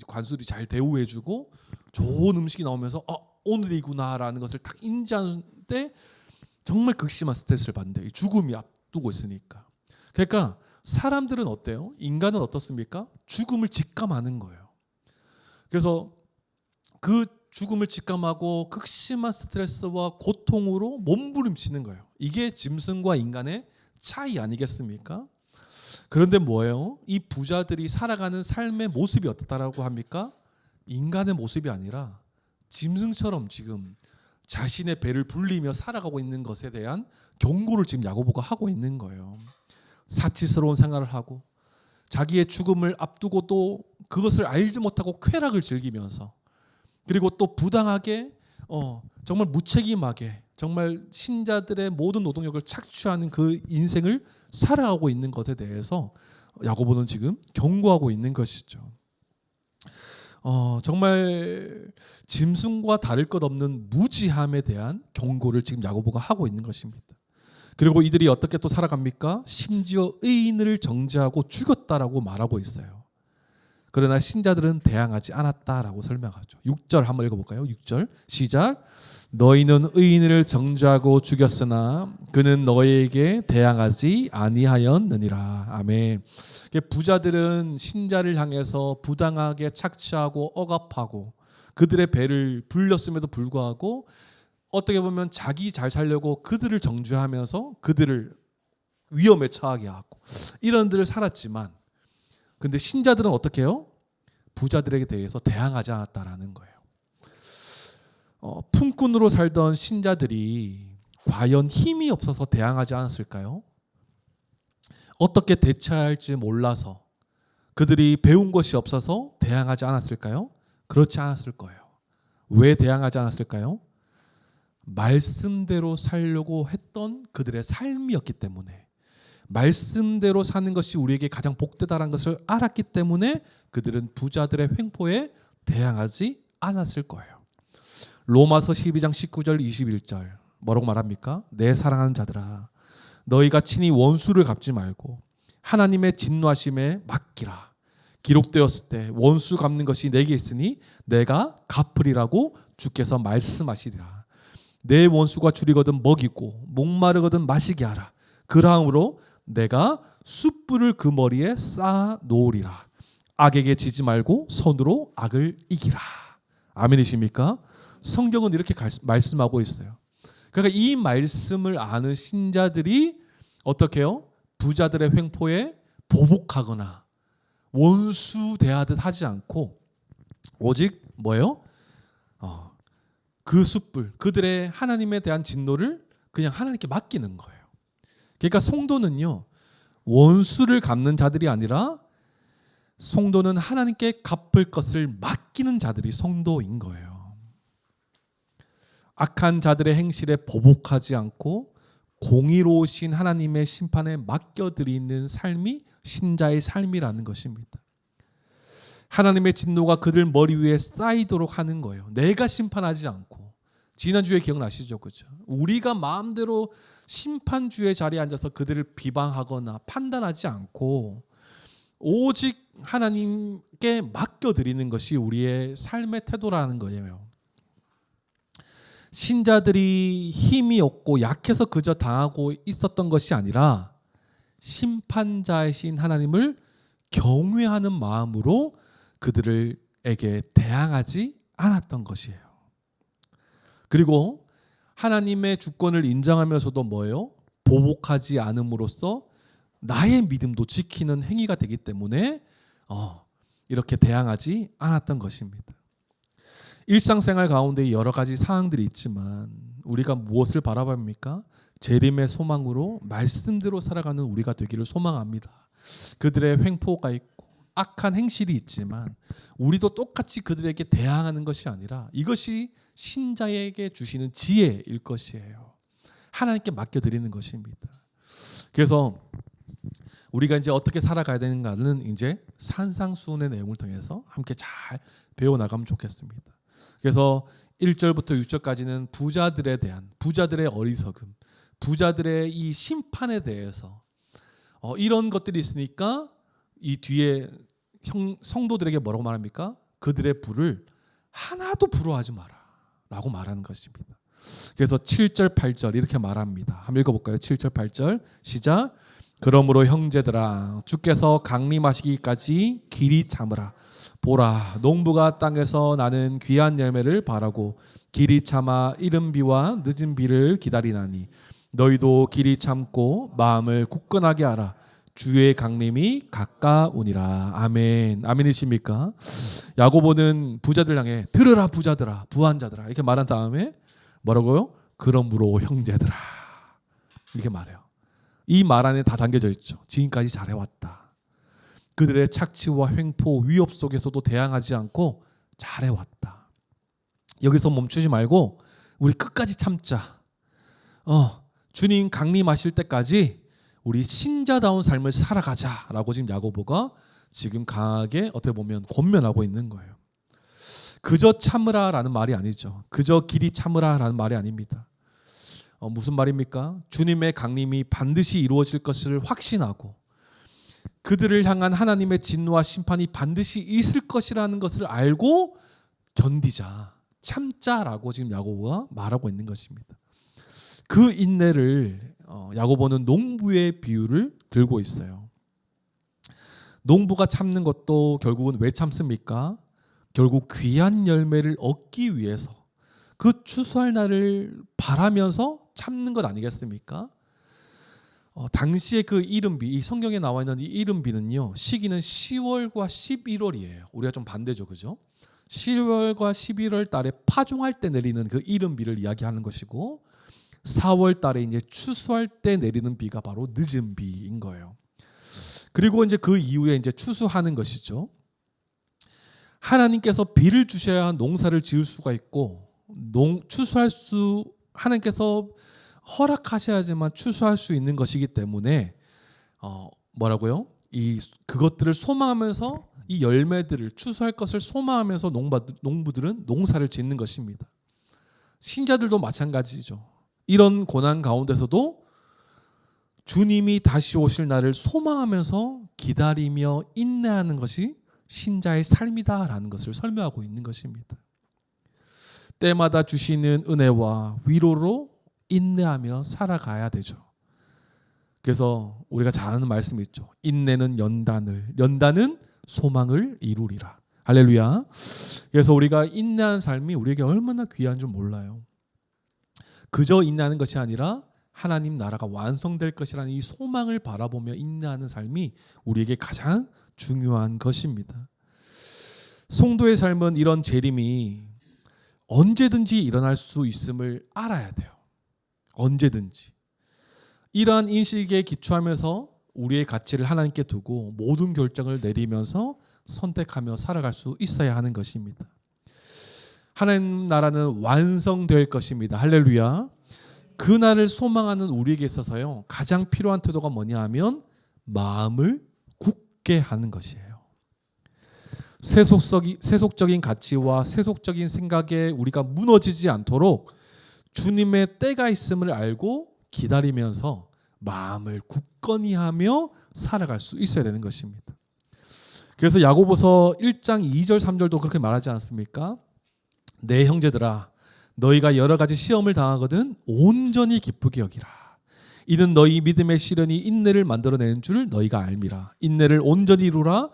관술이 잘 대우해주고 좋은 음식이 나오면서 오늘이구나라는 것을 딱 인지하는 때 정말 극심한 스트레스를 받는데, 죽음이 앞두고 있으니까. 그러니까 사람들은 어때요? 인간은 어떻습니까? 죽음을 직감하는 거예요. 그래서 그 죽음을 직감하고 극심한 스트레스와 고통으로 몸부림치는 거예요. 이게 짐승과 인간의 차이 아니겠습니까? 그런데 뭐예요? 이 부자들이 살아가는 삶의 모습이 어떻다라고 합니까? 인간의 모습이 아니라 짐승처럼 지금 자신의 배를 불리며 살아가고 있는 것에 대한 경고를 지금 야고보가 하고 있는 거예요. 사치스러운 생활을 하고 자기의 죽음을 앞두고도 그것을 알지 못하고 쾌락을 즐기면서, 그리고 또 부당하게 정말 무책임하게 정말 신자들의 모든 노동력을 착취하는 그 인생을 살아가고 있는 것에 대해서 야고보는 지금 경고하고 있는 것이죠. 정말 짐승과 다를 것 없는 무지함에 대한 경고를 지금 야고보가 하고 있는 것입니다. 그리고 이들이 어떻게 또 살아갑니까? 심지어 의인을 정죄하고 죽였다라고 말하고 있어요. 그러나 신자들은 대항하지 않았다라고 설명하죠. 6절 한번 읽어볼까요? 6절 시작. 너희는 의인을 정죄하고 죽였으나 그는 너희에게 대항하지 아니하였느니라. 아멘. 부자들은 신자를 향해서 부당하게 착취하고 억압하고 그들의 배를 불렸음에도 불구하고 어떻게 보면 자기 잘 살려고 그들을 정죄하면서 그들을 위험에 처하게 하고 이런 들을 살았지만, 근데 신자들은 어떻게 해요? 부자들에게 대해서 대항하지 않았다라는 거예요. 품꾼으로 살던 신자들이 과연 힘이 없어서 대항하지 않았을까요? 어떻게 대처할지 몰라서 그들이 배운 것이 없어서 대항하지 않았을까요? 그렇지 않았을 거예요. 왜 대항하지 않았을까요? 말씀대로 살려고 했던 그들의 삶이었기 때문에, 말씀대로 사는 것이 우리에게 가장 복되다라는 것을 알았기 때문에 그들은 부자들의 횡포에 대항하지 않았을 거예요. 로마서 12장 19절 21절 뭐라고 말합니까? 내 사랑하는 자들아, 너희가 친히 원수를 갚지 말고 하나님의 진노하심에 맡기라. 기록되었을 때 원수 갚는 것이 내게 있으니 내가 갚으리라고 주께서 말씀하시리라. 내 원수가 줄이거든 먹이고 목마르거든 마시게 하라. 그러함으로 내가 숯불을 그 머리에 쌓아 놓으리라. 악에게 지지 말고 손으로 악을 이기라. 아멘이십니까? 성경은 이렇게 말씀하고 있어요. 그러니까 이 말씀을 아는 신자들이 어떻게 해요? 부자들의 횡포에 보복하거나 원수 대하듯 하지 않고 오직 뭐예요? 그 숯불, 그들의 하나님에 대한 진노를 그냥 하나님께 맡기는 거예요. 그러니까 성도는요, 원수를 갚는 자들이 아니라 성도는 하나님께 갚을 것을 맡기는 자들이 성도인 거예요. 악한 자들의 행실에 보복하지 않고 공의로우신 하나님의 심판에 맡겨드리는 삶이 신자의 삶이라는 것입니다. 하나님의 진노가 그들 머리 위에 쌓이도록 하는 거예요. 내가 심판하지 않고. 지난주에 기억나시죠? 그죠? 우리가 마음대로 심판주의 자리에 앉아서 그들을 비방하거나 판단하지 않고 오직 하나님께 맡겨드리는 것이 우리의 삶의 태도라는 거예요. 신자들이 힘이 없고 약해서 그저 당하고 있었던 것이 아니라 심판자이신 하나님을 경외하는 마음으로 그들에게 대항하지 않았던 것이에요. 그리고 하나님의 주권을 인정하면서도 뭐예요? 보복하지 않음으로써 나의 믿음도 지키는 행위가 되기 때문에 이렇게 대항하지 않았던 것입니다. 일상생활 가운데 여러 가지 상황들이 있지만 우리가 무엇을 바라봅니까? 재림의 소망으로 말씀대로 살아가는 우리가 되기를 소망합니다. 그들의 횡포가 있고 악한 행실이 있지만 우리도 똑같이 그들에게 대항하는 것이 아니라 이것이 신자에게 주시는 지혜일 것이에요. 하나님께 맡겨드리는 것입니다. 그래서 우리가 이제 어떻게 살아가야 되는가는 이제 산상수훈의 내용을 통해서 함께 잘 배워나가면 좋겠습니다. 그래서 1절부터 6절까지는 부자들에 대한 부자들의 어리석음, 부자들의 이 심판에 대해서 이런 것들이 있으니까 이 뒤에 성도들에게 뭐라고 말합니까? 그들의 부를 하나도 부러워하지 마라 라고 말하는 것입니다. 그래서 7절 8절 이렇게 말합니다. 한번 읽어볼까요? 7절 8절 시작. 그러므로 형제들아 주께서 강림하시기까지 길이 참으라. 보라 농부가 땅에서 나는 귀한 열매를 바라고 길이 참아 이른 비와 늦은 비를 기다리나니 너희도 길이 참고 마음을 굳건하게 하라. 주의 강림이 가까우니라. 아멘. 아멘이십니까? 야고보는 부자들 향해 들으라 부자들아 부한자들아 이렇게 말한 다음에 뭐라고요? 그러므로 형제들아 이렇게 말해요. 이 말 안에 다 담겨져 있죠. 지금까지 잘해왔다. 그들의 착취와 횡포 위협 속에서도 대항하지 않고 잘해왔다. 여기서 멈추지 말고 우리 끝까지 참자. 주님 강림하실 때까지 우리 신자다운 삶을 살아가자라고 지금 야고보가 지금 강하게 어떻게 보면 권면하고 있는 거예요. 그저 참으라라는 말이 아니죠. 그저 길이 참으라라는 말이 아닙니다. 무슨 말입니까? 주님의 강림이 반드시 이루어질 것을 확신하고 그들을 향한 하나님의 진노와 심판이 반드시 있을 것이라는 것을 알고 견디자, 참자라고 지금 야고보가 말하고 있는 것입니다. 그 인내를 야고보는 농부의 비유를 들고 있어요. 농부가 참는 것도 결국은 왜 참습니까? 결국 귀한 열매를 얻기 위해서 그 추수할 날을 바라면서 참는 것 아니겠습니까? 당시에 그 이른비, 이 성경에 나와 있는 이 이른비는요, 시기는 10월과 11월이에요. 우리가 좀 반대죠, 그죠? 10월과 11월 달에 파종할 때 내리는 그 이른비를 이야기하는 것이고, 4월 달에 이제 추수할 때 내리는 비가 바로 늦은 비인 거예요. 그리고 이제 그 이후에 이제 추수하는 것이죠. 하나님께서 비를 주셔야 농사를 지을 수가 있고, 추수할 수 하나님께서 허락하셔야지만 추수할 수 있는 것이기 때문에 뭐라고요? 그것들을 소망하면서 이 열매들을 추수할 것을 소망하면서 농부들은 농사를 짓는 것입니다. 신자들도 마찬가지죠. 이런 고난 가운데서도 주님이 다시 오실 날을 소망하면서 기다리며 인내하는 것이 신자의 삶이다라는 것을 설명하고 있는 것입니다. 때마다 주시는 은혜와 위로로 인내하며 살아가야 되죠. 그래서 우리가 잘 아는 말씀이 있죠. 인내는 연단은 소망을 이루리라. 할렐루야. 그래서 우리가 인내하는 삶이 우리에게 얼마나 귀한 줄 몰라요. 그저 인내하는 것이 아니라 하나님 나라가 완성될 것이라는 이 소망을 바라보며 인내하는 삶이 우리에게 가장 중요한 것입니다. 성도의 삶은 이런 재림이 언제든지 일어날 수 있음을 알아야 돼요. 언제든지. 이러한 인식에 기초하면서 우리의 가치를 하나님께 두고 모든 결정을 내리면서 선택하며 살아갈 수 있어야 하는 것입니다. 하나님 나라는 완성될 것입니다. 할렐루야. 그 날을 소망하는 우리에게 있어서요, 가장 필요한 태도가 뭐냐 하면 마음을 굳게 하는 것이에요. 세속적인 가치와 세속적인 생각에 우리가 무너지지 않도록 주님의 때가 있음을 알고 기다리면서 마음을 굳건히 하며 살아갈 수 있어야 되는 것입니다. 그래서 야고보서 1장 2절 3절도 그렇게 말하지 않습니까? 내 형제들아 너희가 여러 가지 시험을 당하거든 온전히 기쁘게 여기라. 이는 너희 믿음의 시련이 인내를 만들어내는 줄 너희가 알미라. 인내를 온전히 이루라.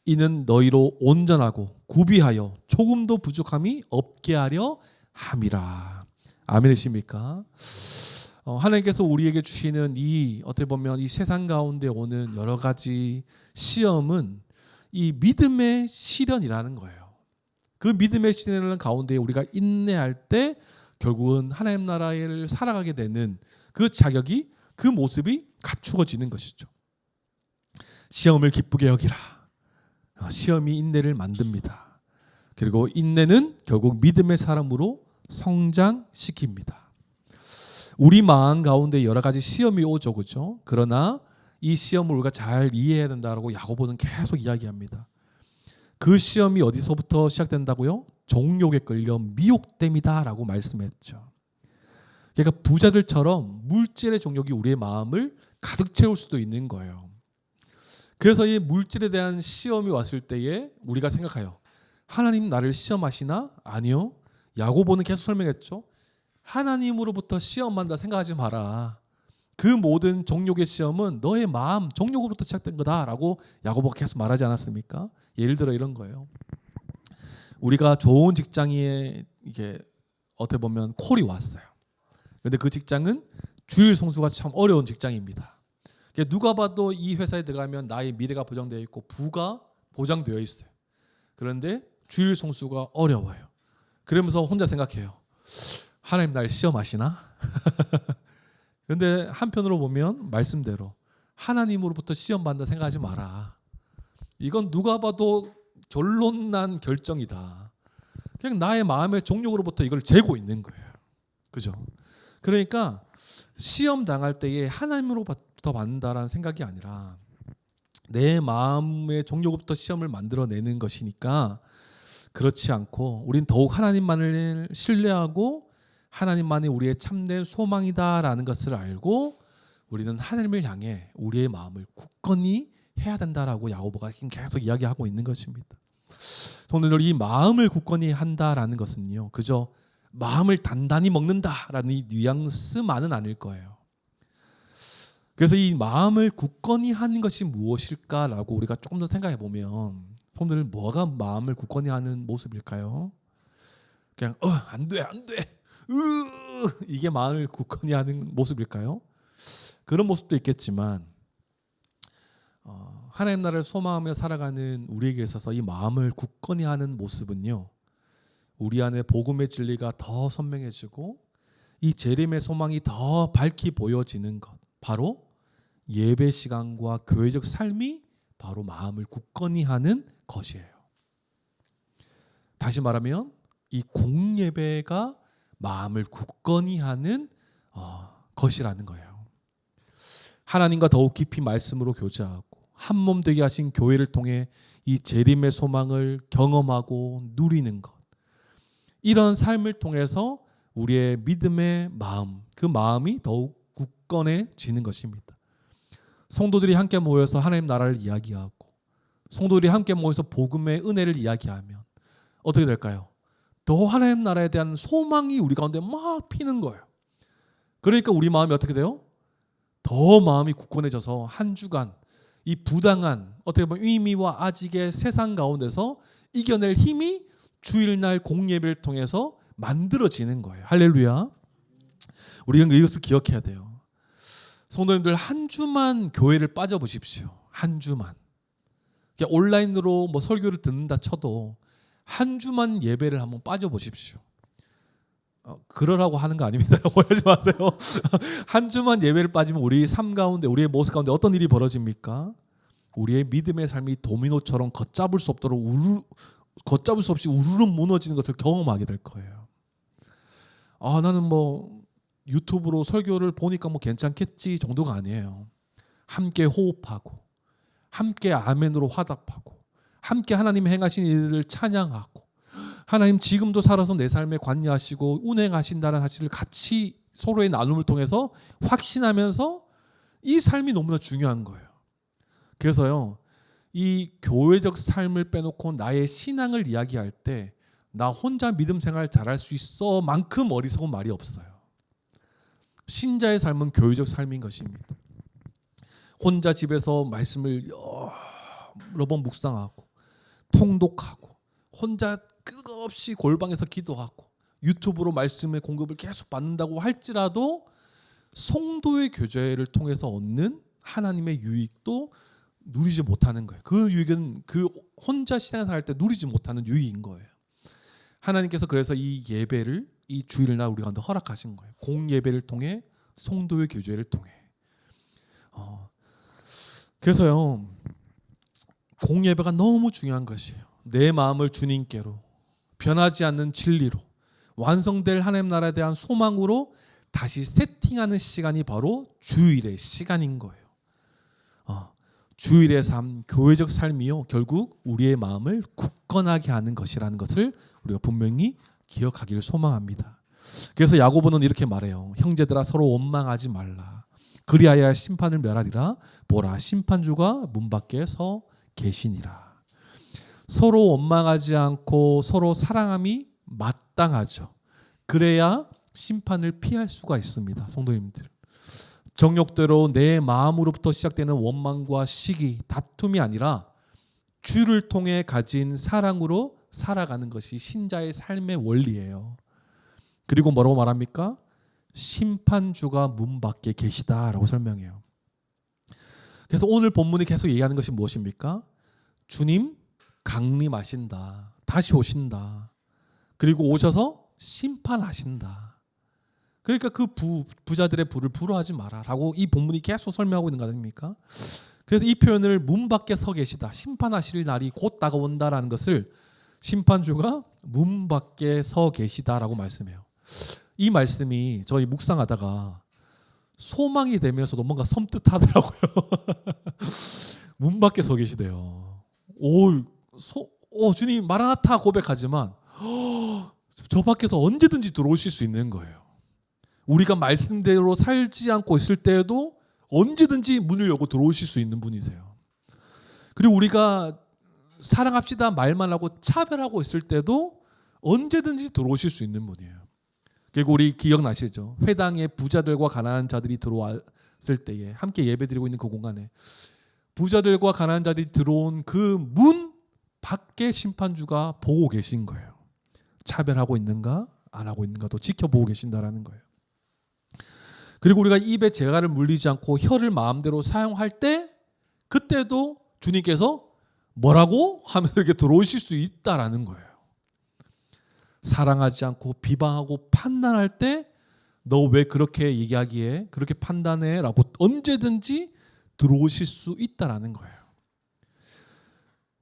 이는 너희로 온전하고 구비하여 조금도 부족함이 없게 하려 함이라. 아멘이십니까? 하나님께서 우리에게 주시는 이 어떻게 보면 이 세상 가운데 오는 여러 가지 시험은 이 믿음의 시련이라는 거예요. 그 믿음의 시대라는 가운데 우리가 인내할 때 결국은 하나님 나라를 살아가게 되는 그 자격이, 그 모습이 갖추어지는 것이죠. 시험을 기쁘게 여기라. 시험이 인내를 만듭니다. 그리고 인내는 결국 믿음의 사람으로 성장시킵니다. 우리 마음 가운데 여러 가지 시험이 오죠, 그렇죠? 그러나 이 시험을 우리가 잘 이해해야 된다라고 야고보는 계속 이야기합니다. 그 시험이 어디서부터 시작된다고요? 정욕에 끌려 미혹됨이다라고 말씀했죠. 그러니까 부자들처럼 물질의 정욕이 우리의 마음을 가득 채울 수도 있는 거예요. 그래서 이 물질에 대한 시험이 왔을 때에 우리가 생각해요. 하나님 나를 시험하시나? 아니요. 야고보는 계속 설명했죠. 하나님으로부터 시험한다 생각하지 마라. 그 모든 정욕의 시험은 너의 마음 정욕으로부터 시작된 거다라고 야고보가 계속 말하지 않았습니까? 예를 들어 이런 거예요. 우리가 좋은 직장에 이게 어떻게 보면 콜이 왔어요. 그런데 그 직장은 주일 송수가 참 어려운 직장입니다. 누가 봐도 이 회사에 들어가면 나의 미래가 보장되어 있고 부가 보장되어 있어요. 그런데 주일 송수가 어려워요. 그러면서 혼자 생각해요. 하나님 날 시험하시나? 그런데 한편으로 보면 말씀대로 하나님으로부터 시험받는다 생각하지 마라. 이건 누가 봐도 결론난 결정이다. 그냥 나의 마음의 종욕으로부터 이걸 재고 있는 거예요. 그죠? 그러니까 시험 당할 때에 하나님으로부터 받는다라는 생각이 아니라 내 마음의 종욕으로부터 시험을 만들어내는 것이니까 그렇지 않고 우린 더욱 하나님만을 신뢰하고 하나님만이 우리의 참된 소망이다라는 것을 알고 우리는 하나님을 향해 우리의 마음을 굳건히 해야 된다라고 야고보가 계속 이야기하고 있는 것입니다. 성도들, 이 마음을 굳건히 한다라는 것은요, 그저 마음을 단단히 먹는다라는 이 뉘앙스만은 아닐 거예요. 그래서 이 마음을 굳건히 하는 것이 무엇일까라고 우리가 조금 더 생각해 보면, 성도들 뭐가 마음을 굳건히 하는 모습일까요? 그냥 안 돼, 안 돼, 이게 마음을 굳건히 하는 모습일까요? 그런 모습도 있겠지만 하나님 나라를 소망하며 살아가는 우리에게 있어서 이 마음을 굳건히 하는 모습은요, 우리 안에 복음의 진리가 더 선명해지고 이 재림의 소망이 더 밝히 보여지는 것, 바로 예배 시간과 교회적 삶이 바로 마음을 굳건히 하는 것이에요. 다시 말하면 이 공예배가 마음을 굳건히 하는 것이라는 거예요. 하나님과 더욱 깊이 말씀으로 교제하고 한 몸 되게 하신 교회를 통해 이 재림의 소망을 경험하고 누리는 것, 이런 삶을 통해서 우리의 믿음의 마음, 그 마음이 더욱 굳건해지는 것입니다. 성도들이 함께 모여서 하나님 나라를 이야기하고 성도들이 함께 모여서 복음의 은혜를 이야기하면 어떻게 될까요? 더 하나님 나라에 대한 소망이 우리 가운데 막 피는 거예요. 그러니까 우리 마음이 어떻게 돼요? 더 마음이 굳건해져서 한 주간 이 부당한 어떻게 보면 의미와 아직의 세상 가운데서 이겨낼 힘이 주일날 공예배를 통해서 만들어지는 거예요. 할렐루야. 우리는 이것을 기억해야 돼요. 성도님들, 한 주만 교회를 빠져보십시오. 한 주만. 온라인으로 뭐 설교를 듣는다 쳐도 한 주만 예배를 한번 빠져보십시오. 그러라고 하는 거 아닙니다. 오해하지 마세요. 한 주만 예배를 빠지면 우리 삶 가운데, 우리의 모습 가운데 어떤 일이 벌어집니까? 우리의 믿음의 삶이 도미노처럼 걷잡을 수 없이 우르르 무너지는 것을 경험하게 될 거예요. 나는 뭐 유튜브로 설교를 보니까 뭐 괜찮겠지 정도가 아니에요. 함께 호흡하고 함께 아멘으로 화답하고 함께 하나님 행하신 일을 찬양하고 하나님 지금도 살아서 내 삶에 관여하시고 운행하신다는 사실을 같이 서로의 나눔을 통해서 확신하면서 이 삶이 너무나 중요한 거예요. 그래서요, 이 교회적 삶을 빼놓고 나의 신앙을 이야기할 때 나 혼자 믿음 생활 잘할 수 있어 만큼 어리석은 말이 없어요. 신자의 삶은 교회적 삶인 것입니다. 혼자 집에서 말씀을 여러 번 묵상하고 통독하고 혼자 끝없이 골방에서 기도하고 유튜브로 말씀의 공급을 계속 받는다고 할지라도 성도의 교제를 통해서 얻는 하나님의 유익도 누리지 못하는 거예요. 그 유익은 그 혼자 신앙생활 할 때 누리지 못하는 유익인 거예요. 하나님께서 그래서 이 예배를 이 주일날 우리 가운데 허락하신 거예요. 공예배를 통해 성도의 교제를 통해. 그래서요 공예배가 너무 중요한 것이에요. 내 마음을 주님께로 변하지 않는 진리로 완성될 하나님 나라에 대한 소망으로 다시 세팅하는 시간이 바로 주일의 시간인 거예요. 주일의 삶, 교회적 삶이요 결국 우리의 마음을 굳건하게 하는 것이라는 것을 우리가 분명히 기억하기를 소망합니다. 그래서 야고보는 이렇게 말해요. 형제들아 서로 원망하지 말라. 그리하여 심판을 멸하리라. 보라 심판주가 문 밖에 서 계시니라. 서로 원망하지 않고 서로 사랑함이 마땅하죠. 그래야 심판을 피할 수가 있습니다. 성도님들. 정욕대로 내 마음으로부터 시작되는 원망과 시기, 다툼이 아니라 주를 통해 가진 사랑으로 살아가는 것이 신자의 삶의 원리예요. 그리고 뭐라고 말합니까? 심판주가 문 밖에 계시다라고 설명해요. 그래서 오늘 본문이 계속 얘기하는 것이 무엇입니까? 주님 강림하신다. 다시 오신다. 그리고 오셔서 심판하신다. 그러니까 그 부자들의 부를 부러워하지 마라라고 이 본문이 계속 설명하고 있는 거 아닙니까? 그래서 이 표현을 문 밖에 서 계시다. 심판하실 날이 곧 다가온다라는 것을 심판주가 문 밖에 서 계시다라고 말씀해요. 이 말씀이 저희 묵상하다가 소망이 되면서도 뭔가 섬뜩하더라고요. 문 밖에 서 계시대요. 주님 마라나타 고백하지만 저 밖에서 언제든지 들어오실 수 있는 거예요. 우리가 말씀대로 살지 않고 있을 때에도 언제든지 문을 열고 들어오실 수 있는 분이세요. 그리고 우리가 사랑합시다 말만 하고 차별하고 있을 때도 언제든지 들어오실 수 있는 분이에요. 그리고 우리 기억나시죠? 회당에 부자들과 가난한 자들이 들어왔을 때에 함께 예배드리고 있는 그 공간에 부자들과 가난한 자들이 들어온 그 문 밖에 심판주가 보고 계신 거예요. 차별하고 있는가 안 하고 있는가도 지켜보고 계신다라는 거예요. 그리고 우리가 입에 재갈을 물리지 않고 혀를 마음대로 사용할 때 그때도 주님께서 뭐라고 하면서 이렇게 들어오실 수 있다라는 거예요. 사랑하지 않고 비방하고 판단할 때 너 왜 그렇게 얘기하기에 그렇게 판단해? 라고 언제든지 들어오실 수 있다라는 거예요.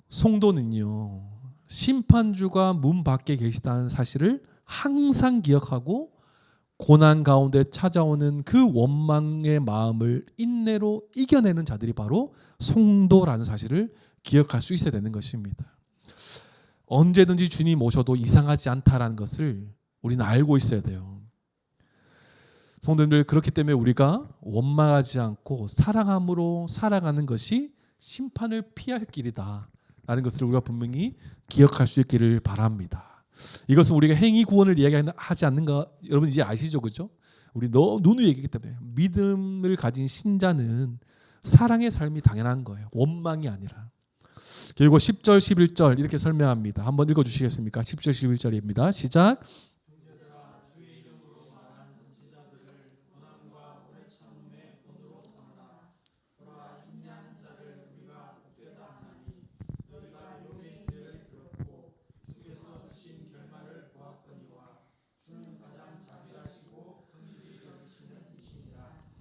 성도는요 심판주가 문 밖에 계시다는 사실을 항상 기억하고 고난 가운데 찾아오는 그 원망의 마음을 인내로 이겨내는 자들이 바로 성도라는 사실을 기억할 수 있어야 되는 것입니다. 언제든지 주님 오셔도 이상하지 않다라는 것을 우리는 알고 있어야 돼요. 성도님들 그렇기 때문에 우리가 원망하지 않고 사랑함으로 살아가는 것이 심판을 피할 길이다 라는 것을 우리가 분명히 기억할 수 있기를 바랍니다. 이것은 우리가 행위 구원을 이야기하지 않는가 여러분 이제 아시죠? 그죠? 우리 누누이 얘기하기 때문에 믿음을 가진 신자는 사랑의 삶이 당연한 거예요. 원망이 아니라. 그리고 10절 11절 이렇게 설명합니다. 한번 읽어주시겠습니까? 10절 11절입니다. 시작.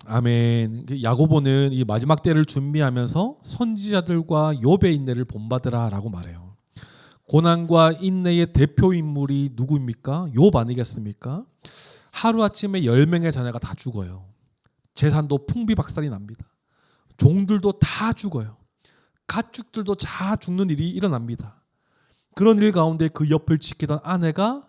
아멘. 야고보는 이 마지막 때를 준비하면서 선지자들과 욥의 인내를 본받으라라고 말해요. 고난과 인내의 대표 인물이 누구입니까? 욥 아니겠습니까? 하루아침에 10명의 자녀가 다 죽어요. 재산도 풍비박산이 납니다. 종들도 다 죽어요. 가축들도 다 죽는 일이 일어납니다. 그런 일 가운데 그 옆을 지키던 아내가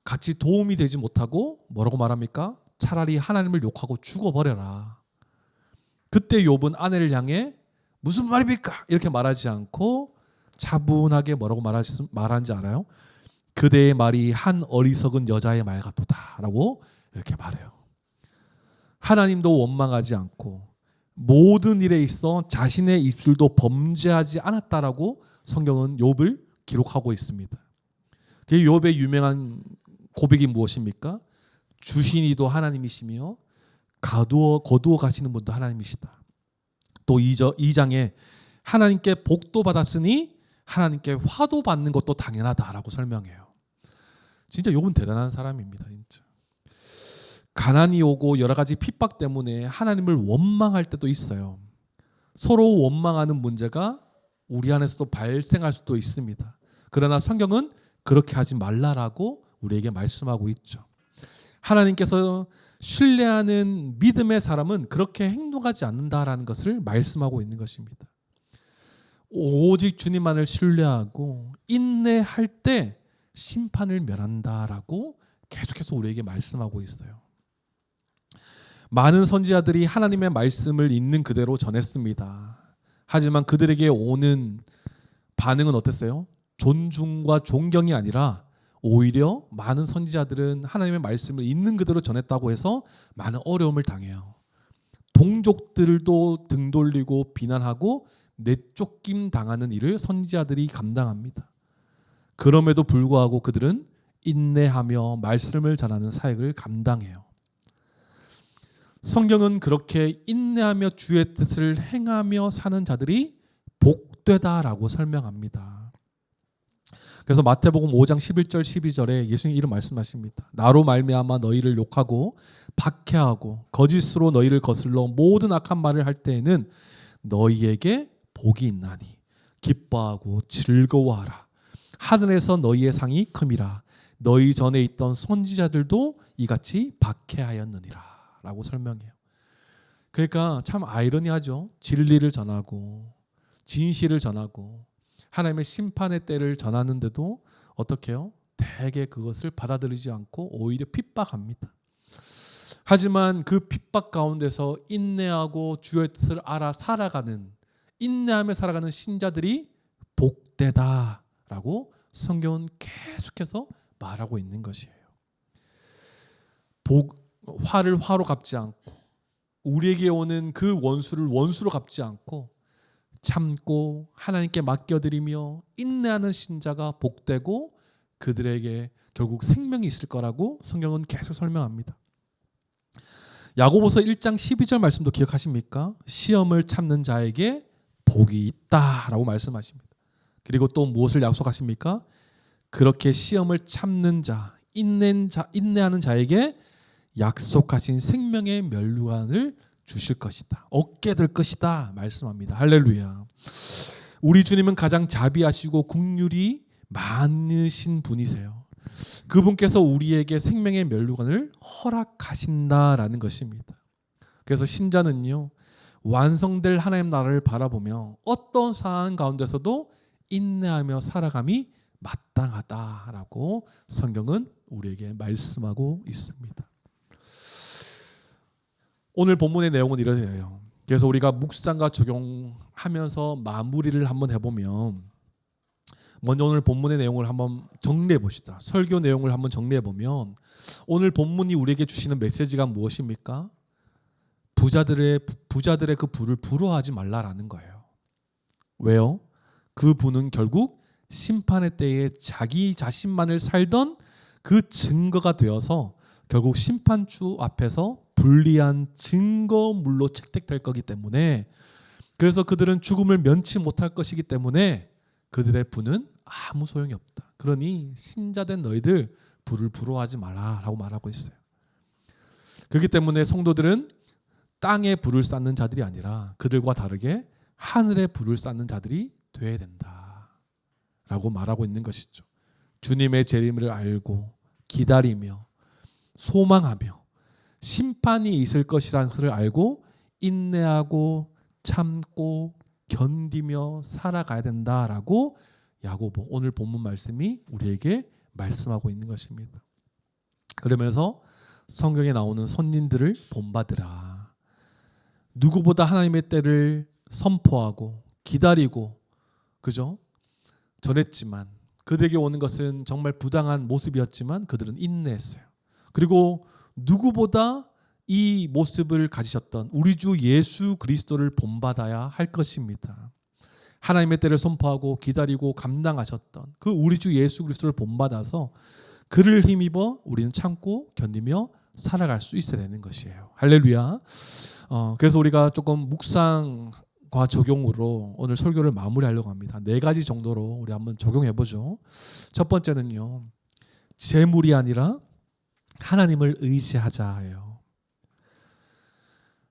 같이 도움이 되지 못하고 뭐라고 말합니까? 차라리 하나님을 욕하고 죽어버려라. 그때 욥은 아내를 향해 무슨 말입니까? 이렇게 말하지 않고 차분하게 뭐라고 말하는지 알아요? 그대의 말이 한 어리석은 여자의 말 같도다 라고 이렇게 말해요. 하나님도 원망하지 않고 모든 일에 있어 자신의 입술도 범죄하지 않았다라고 성경은 욥을 기록하고 있습니다. 그 욥의 유명한 고백이 무엇입니까? 주신이도 하나님이시며 거두어 가시는 분도 하나님이시다. 또 2장에 하나님께 복도 받았으니 하나님께 화도 받는 것도 당연하다라고 설명해요. 진짜 욥은 대단한 사람입니다. 진짜. 가난이 오고 여러 가지 핍박 때문에 하나님을 원망할 때도 있어요. 서로 원망하는 문제가 우리 안에서도 발생할 수도 있습니다. 그러나 성경은 그렇게 하지 말라라고 우리에게 말씀하고 있죠. 하나님께서 신뢰하는 믿음의 사람은 그렇게 행동하지 않는다라는 것을 말씀하고 있는 것입니다. 오직 주님만을 신뢰하고 인내할 때 심판을 면한다라고 계속해서 우리에게 말씀하고 있어요. 많은 선지자들이 하나님의 말씀을 있는 그대로 전했습니다. 하지만 그들에게 오는 반응은 어땠어요? 존중과 존경이 아니라 오히려 많은 선지자들은 하나님의 말씀을 있는 그대로 전했다고 해서 많은 어려움을 당해요. 동족들도 등 돌리고 비난하고 내쫓김 당하는 일을 선지자들이 감당합니다. 그럼에도 불구하고 그들은 인내하며 말씀을 전하는 사역을 감당해요. 성경은 그렇게 인내하며 주의 뜻을 행하며 사는 자들이 복되다라고 설명합니다. 그래서 마태복음 5장 11절 12절에 예수님 이런 말씀하십니다. 나로 말미암아 너희를 욕하고 박해하고 거짓으로 너희를 거슬러 모든 악한 말을 할 때에는 너희에게 복이 있나니 기뻐하고 즐거워하라. 하늘에서 너희의 상이 큼이라. 너희 전에 있던 선지자들도 이같이 박해하였느니라 라고 설명해요. 그러니까 참 아이러니하죠. 진리를 전하고 진실을 전하고 하나님의 심판의 때를 전하는데도 어떻게 해요? 대개 그것을 받아들이지 않고 오히려 핍박합니다. 하지만 그 핍박 가운데서 인내하고 주의 뜻을 알아 살아가는, 인내하며 살아가는 신자들이 복되다라고 성경은 계속해서 말하고 있는 것이에요. 화를 화로 갚지 않고 우리에게 오는 그 원수를 원수로 갚지 않고 참고 하나님께 맡겨드리며 인내하는 신자가 복되고 그들에게 결국 생명이 있을 거라고 성경은 계속 설명합니다. 야고보서 1장 12절 말씀도 기억하십니까? 시험을 참는 자에게 복이 있다라고 말씀하십니다. 그리고 또 무엇을 약속하십니까? 그렇게 시험을 참는 자, 인내하는 자에게 약속하신 생명의 면류관을 주실 것이다. 얻게 될 것이다 말씀합니다. 할렐루야. 우리 주님은 가장 자비하시고 긍휼이 많으신 분이세요. 그분께서 우리에게 생명의 면류관을 허락하신다라는 것입니다. 그래서 신자는요, 완성될 하나님 나라를 바라보며 어떤 상황 가운데서도 인내하며 살아감이 마땅하다라고 성경은 우리에게 말씀하고 있습니다. 오늘 본문의 내용은 이러해요. 그래서 우리가 묵상과 적용하면서 마무리를 한번 해보면, 먼저 오늘 본문의 내용을 한번 정리해 봅시다. 설교 내용을 한번 정리해 보면 오늘 본문이 우리에게 주시는 메시지가 무엇입니까? 부자들의 그 부를 부러워하지 말라라는 거예요. 왜요? 그 부는 결국 심판의 때에 자기 자신만을 살던 그 증거가 되어서 결국 심판주 앞에서 불리한 증거물로 채택될 거기 때문에, 그래서 그들은 죽음을 면치 못할 것이기 때문에 그들의 부는 아무 소용이 없다. 그러니 신자된 너희들 부를 부러워하지 말라라고 말하고 있어요. 그렇기 때문에 성도들은 땅에 불을 쌓는 자들이 아니라 그들과 다르게 하늘에 불을 쌓는 자들이 되어야 된다라고 말하고 있는 것이죠. 주님의 재림을 알고 기다리며 소망하며 심판이 있을 것이라는 것을 알고 인내하고 참고 견디며 살아가야 된다라고 야고보 오늘 본문 말씀이 우리에게 말씀하고 있는 것입니다. 그러면서 성경에 나오는 선진들을 본받으라. 누구보다 하나님의 때를 선포하고 기다리고 그죠? 전했지만 그들에게 오는 것은 정말 부당한 모습이었지만 그들은 인내했어요. 그리고 누구보다 이 모습을 가지셨던 우리 주 예수 그리스도를 본받아야 할 것입니다. 하나님의 때를 선포하고 기다리고 감당하셨던 그 우리 주 예수 그리스도를 본받아서 그를 힘입어 우리는 참고 견디며 살아갈 수 있어야 되는 것이에요. 할렐루야. 그래서 우리가 조금 묵상과 적용으로 오늘 설교를 마무리하려고 합니다. 4가지 정도로 우리 한번 적용해 보죠. 첫 번째는요, 재물이 아니라 하나님을 의지하자예요.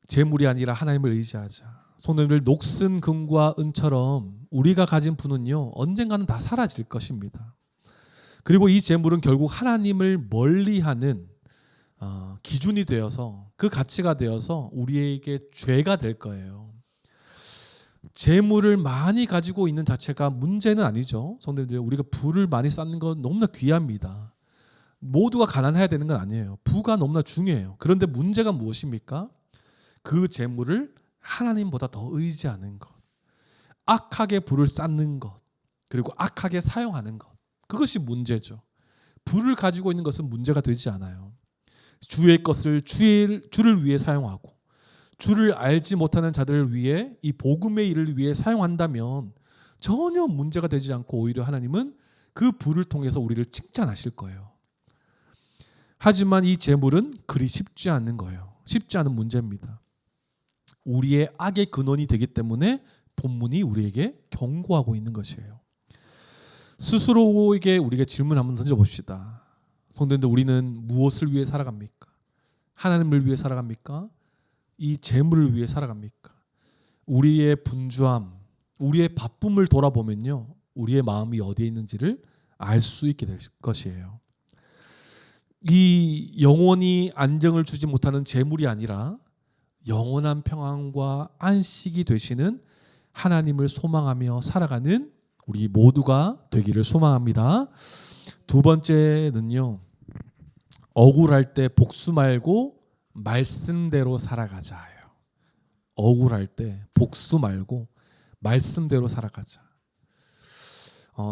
재물이 아니라 하나님을 의지하자. 성도님들, 녹슨 금과 은처럼 우리가 가진 부는요, 언젠가는 다 사라질 것입니다. 그리고 이 재물은 결국 하나님을 멀리하는 기준이 되어서, 그 가치가 되어서 우리에게 죄가 될 거예요. 재물을 많이 가지고 있는 자체가 문제는 아니죠. 성도님들, 우리가 부를 많이 쌓는 건 너무나 귀합니다. 모두가 가난해야 되는 건 아니에요. 부가 너무나 중요해요. 그런데 문제가 무엇입니까? 그 재물을 하나님보다 더 의지하는 것, 악하게 부를 쌓는 것, 그리고 악하게 사용하는 것, 그것이 문제죠. 부를 가지고 있는 것은 문제가 되지 않아요. 주의 것을 주를 위해 사용하고 주를 알지 못하는 자들을 위해, 이 복음의 일을 위해 사용한다면 전혀 문제가 되지 않고 오히려 하나님은 그 부를 통해서 우리를 칭찬하실 거예요. 하지만 이 재물은 그리 쉽지 않은 거예요. 쉽지 않은 문제입니다. 우리의 악의 근원이 되기 때문에 본문이 우리에게 경고하고 있는 것이에요. 스스로에게 우리가 질문 한번 던져봅시다. 성도님들, 우리는 무엇을 위해 살아갑니까? 하나님을 위해 살아갑니까? 이 재물을 위해 살아갑니까? 우리의 분주함, 우리의 바쁨을 돌아보면요, 우리의 마음이 어디에 있는지를 알 수 있게 될 것이에요. 이 영원히 안정을 주지 못하는 재물이 아니라 영원한 평안과 안식이 되시는 하나님을 소망하며 살아가는 우리 모두가 되기를 소망합니다. 두 번째는요, 억울할 때 복수 말고 말씀대로 살아가자예요. 억울할 때 복수 말고 말씀대로 살아가자.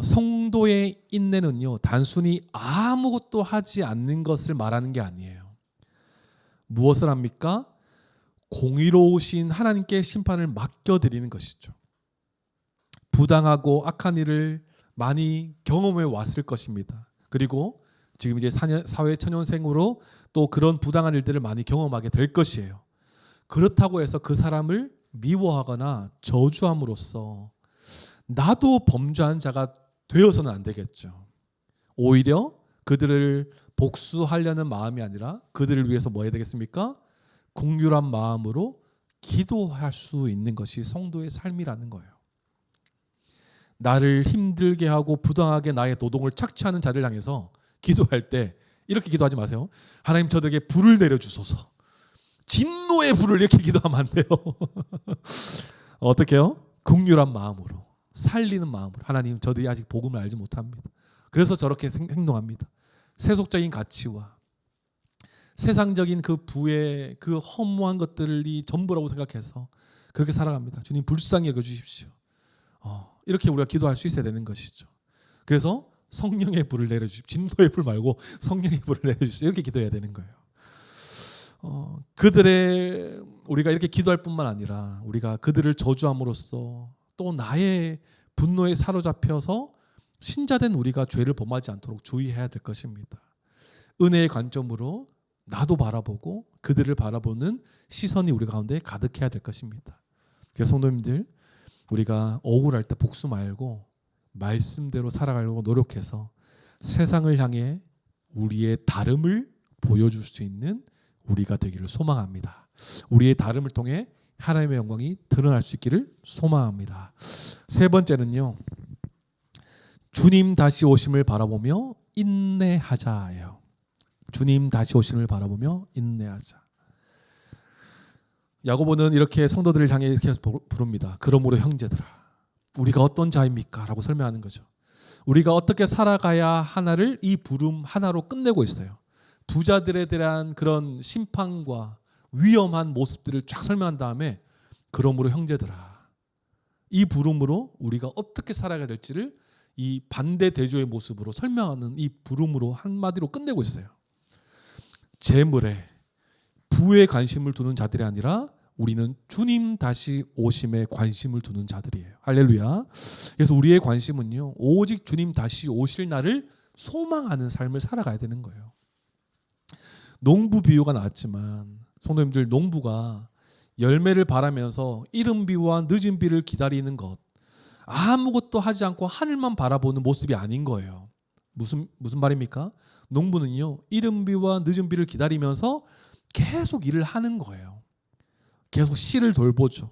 성도의 인내는요, 단순히 아무것도 하지 않는 것을 말하는 게 아니에요. 무엇을 합니까? 공의로우신 하나님께 심판을 맡겨드리는 것이죠. 부당하고 악한 일을 많이 경험해 왔을 것입니다. 그리고 지금 이제 사회 초년생으로 또 그런 부당한 일들을 많이 경험하게 될 것이에요. 그렇다고 해서 그 사람을 미워하거나 저주함으로써 나도 범죄한 자가 되어서는 안 되겠죠. 오히려 그들을 복수하려는 마음이 아니라 그들을 위해서 뭐 해야 되겠습니까? 긍휼한 마음으로 기도할 수 있는 것이 성도의 삶이라는 거예요. 나를 힘들게 하고 부당하게 나의 노동을 착취하는 자를 향해서 기도할 때 이렇게 기도하지 마세요. 하나님, 저들에게 불을 내려주소서. 진노의 불을, 이렇게 기도하면 안 돼요. 어떻게 해요? 긍휼한 마음으로, 살리는 마음으로. 하나님, 저들이 아직 복음을 알지 못합니다. 그래서 저렇게 행동합니다. 세속적인 가치와 세상적인 그 부의 그 허무한 것들이 전부라고 생각해서 그렇게 살아갑니다. 주님, 불쌍히 여겨주십시오. 이렇게 우리가 기도할 수 있어야 되는 것이죠. 그래서 성령의 불을 내려주십시오. 진노의 불 말고 성령의 불을 내려주십시오. 이렇게 기도해야 되는 거예요. 그들의, 우리가 이렇게 기도할 뿐만 아니라 우리가 그들을 저주함으로써 또 나의 분노에 사로잡혀서 신자된 우리가 죄를 범하지 않도록 주의해야 될 것입니다. 은혜의 관점으로 나도 바라보고 그들을 바라보는 시선이 우리 가운데 가득해야 될 것입니다. 그래서 성도님들, 우리가 억울할 때 복수 말고 말씀대로 살아가려고 노력해서 세상을 향해 우리의 다름을 보여줄 수 있는 우리가 되기를 소망합니다. 우리의 다름을 통해 하나님의 영광이 드러날 수 있기를 소망합니다. 세 번째는요, 주님 다시 오심을 바라보며 인내하자예요. 주님 다시 오심을 바라보며 인내하자. 야고보는 이렇게 성도들을 향해 이렇게 부릅니다. 그러므로 형제들아, 우리가 어떤 자입니까? 라고 설명하는 거죠. 우리가 어떻게 살아가야 하나를 이 부름 하나로 끝내고 있어요. 부자들에 대한 그런 심판과 위험한 모습들을 쫙 설명한 다음에 그러므로 형제들아, 이 부름으로 우리가 어떻게 살아가야 될지를 이 반대 대조의 모습으로 설명하는 이 부름으로 한마디로 끝내고 있어요. 재물에, 부에 관심을 두는 자들이 아니라 우리는 주님 다시 오심에 관심을 두는 자들이에요. 할렐루야. 그래서 우리의 관심은요, 오직 주님 다시 오실 날을 소망하는 삶을 살아가야 되는 거예요. 농부 비유가 나왔지만 성도님들, 농부가 열매를 바라면서 이른 비와 늦은 비를 기다리는 것, 아무것도 하지 않고 하늘만 바라보는 모습이 아닌 거예요. 무슨 말입니까? 농부는요, 이른 비와 늦은 비를 기다리면서 계속 일을 하는 거예요. 계속 씨를 돌보죠.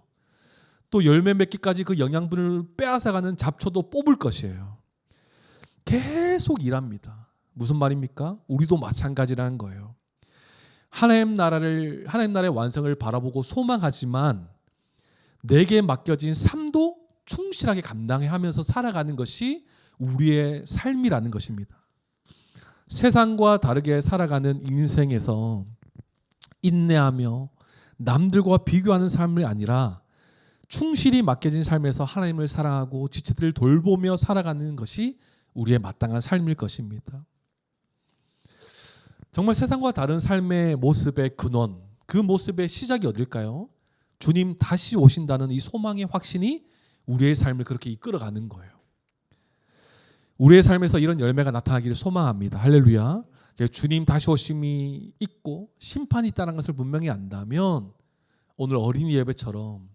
또 열매 맺기까지 그 영양분을 빼앗아가는 잡초도 뽑을 것이에요. 계속 일합니다. 무슨 말입니까? 우리도 마찬가지라는 거예요. 하나님 나라의 완성을 바라보고 소망하지만 내게 맡겨진 삶도 충실하게 감당해 하면서 살아가는 것이 우리의 삶이라는 것입니다. 세상과 다르게 살아가는 인생에서 인내하며 남들과 비교하는 삶이 아니라 충실히 맡겨진 삶에서 하나님을 사랑하고 지체들을 돌보며 살아가는 것이 우리의 마땅한 삶일 것입니다. 정말 세상과 다른 삶의 모습의 근원, 그 모습의 시작이 어딜까요? 주님 다시 오신다는 이 소망의 확신이 우리의 삶을 그렇게 이끌어가는 거예요. 우리의 삶에서 이런 열매가 나타나기를 소망합니다. 할렐루야. 주님 다시 오심이 있고 심판이 있다는 것을 분명히 안다면 오늘 어린이 예배처럼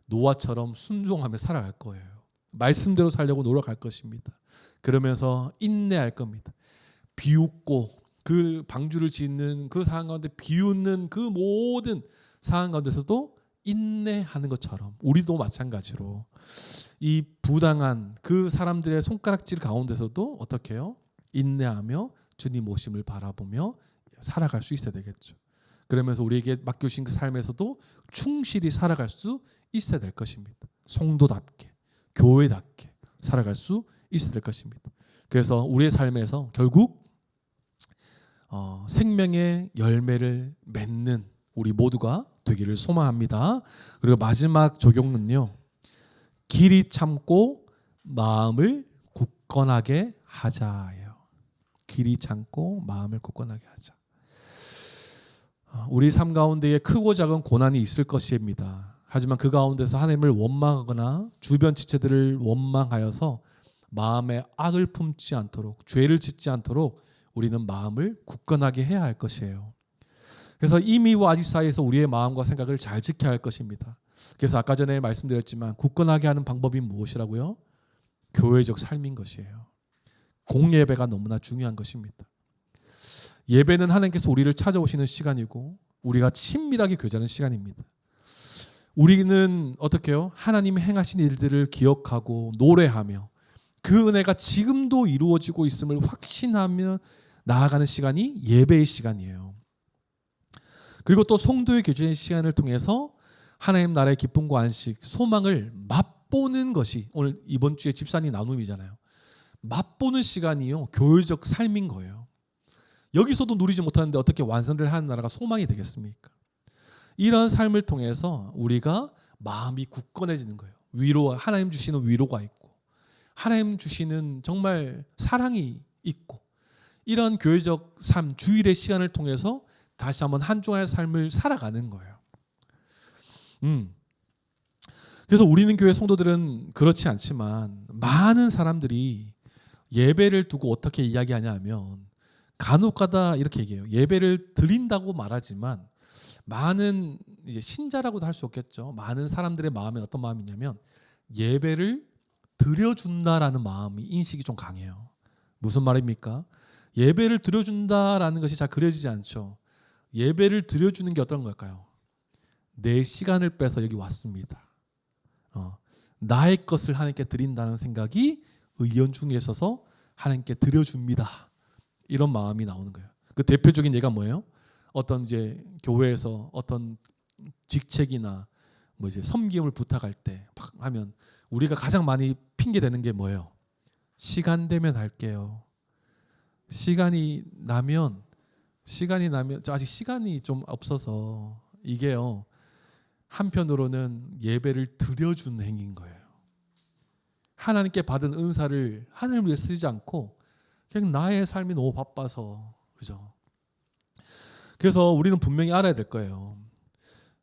노아처럼 순종하며 살아갈 거예요. 말씀대로 살려고 노력할 것입니다. 그러면서 인내할 겁니다. 비웃고 그 방주를 짓는 그 상황 가운데 비웃는 그 모든 상황 가운데서도 인내하는 것처럼 우리도 마찬가지로 이 부당한 그 사람들의 손가락질 가운데서도 어떻게 해요? 인내하며 주님 오심을 바라보며 살아갈 수 있어야 되겠죠. 그러면서 우리에게 맡겨주신 그 삶에서도 충실히 살아갈 수 있어야 될 것입니다. 성도답게, 교회답게 살아갈 수 있어야 될 것입니다. 그래서 우리의 삶에서 결국 생명의 열매를 맺는 우리 모두가 되기를 소망합니다. 그리고 마지막 적용은요. 길이 참고 마음을 굳건하게 하자예요. 길이 참고 마음을 굳건하게 하자. 우리 삶 가운데에 크고 작은 고난이 있을 것입니다. 하지만 그 가운데서 하나님을 원망하거나 주변 지체들을 원망하여서 마음에 악을 품지 않도록, 죄를 짓지 않도록 우리는 마음을 굳건하게 해야 할 것이에요. 그래서 이미와 아직 사이에서 우리의 마음과 생각을 잘 지켜야 할 것입니다. 그래서 아까 전에 말씀드렸지만 굳건하게 하는 방법이 무엇이라고요? 교회적 삶인 것이에요. 공예배가 너무나 중요한 것입니다. 예배는 하나님께서 우리를 찾아오시는 시간이고 우리가 친밀하게 교제하는 시간입니다. 우리는 어떻게 해요? 하나님이 행하신 일들을 기억하고 노래하며 그 은혜가 지금도 이루어지고 있음을 확신하며 나아가는 시간이 예배의 시간이에요. 그리고 또 성도의 교제의 시간을 통해서 하나님 나라의 기쁨과 안식, 소망을 맛보는 것이 오늘 이번 주에 집사님 나눔이잖아요. 맛보는 시간이요. 교회적 삶인 거예요. 여기서도 누리지 못하는데 어떻게 완성될 하나님 나라가 소망이 되겠습니까? 이런 삶을 통해서 우리가 마음이 굳건해지는 거예요. 하나님 주시는 위로가 있고 하나님 주시는 정말 사랑이 있고 이런 교회적 삶, 주일의 시간을 통해서 다시 한번 한 주간의 삶을 살아가는 거예요. 그래서 우리는 교회 성도들은 그렇지 않지만 많은 사람들이 예배를 두고 어떻게 이야기하냐 하면 간혹가다 이렇게 얘기해요. 예배를 드린다고 말하지만 많은 이제 신자라고도 할 수 없겠죠. 많은 사람들의 마음에 어떤 마음이 있냐면 예배를 드려준다라는 마음이 인식이 좀 강해요. 무슨 말입니까? 예배를 드려준다라는 것이 잘 그려지지 않죠. 예배를 드려주는 게 어떤 걸까요? 내 시간을 빼서 여기 왔습니다. 나의 것을 하나님께 드린다는 생각이 의연중에 있어서 하나님께 드려줍니다. 이런 마음이 나오는 거예요. 그 대표적인 예가 뭐예요? 어떤 이제 교회에서 어떤 직책이나 뭐 이제 섬김을 부탁할 때 막 하면 우리가 가장 많이 핑계 대는 게 뭐예요? 시간 되면 할게요. 시간이 나면 저 아직 시간이 좀 없어서 이게요. 한편으로는 예배를 드려준 행위인 거예요. 하나님께 받은 은사를 하나님을 위해 쓰지 않고 그냥 나의 삶이 너무 바빠서 그죠? 그래서 우리는 분명히 알아야 될 거예요.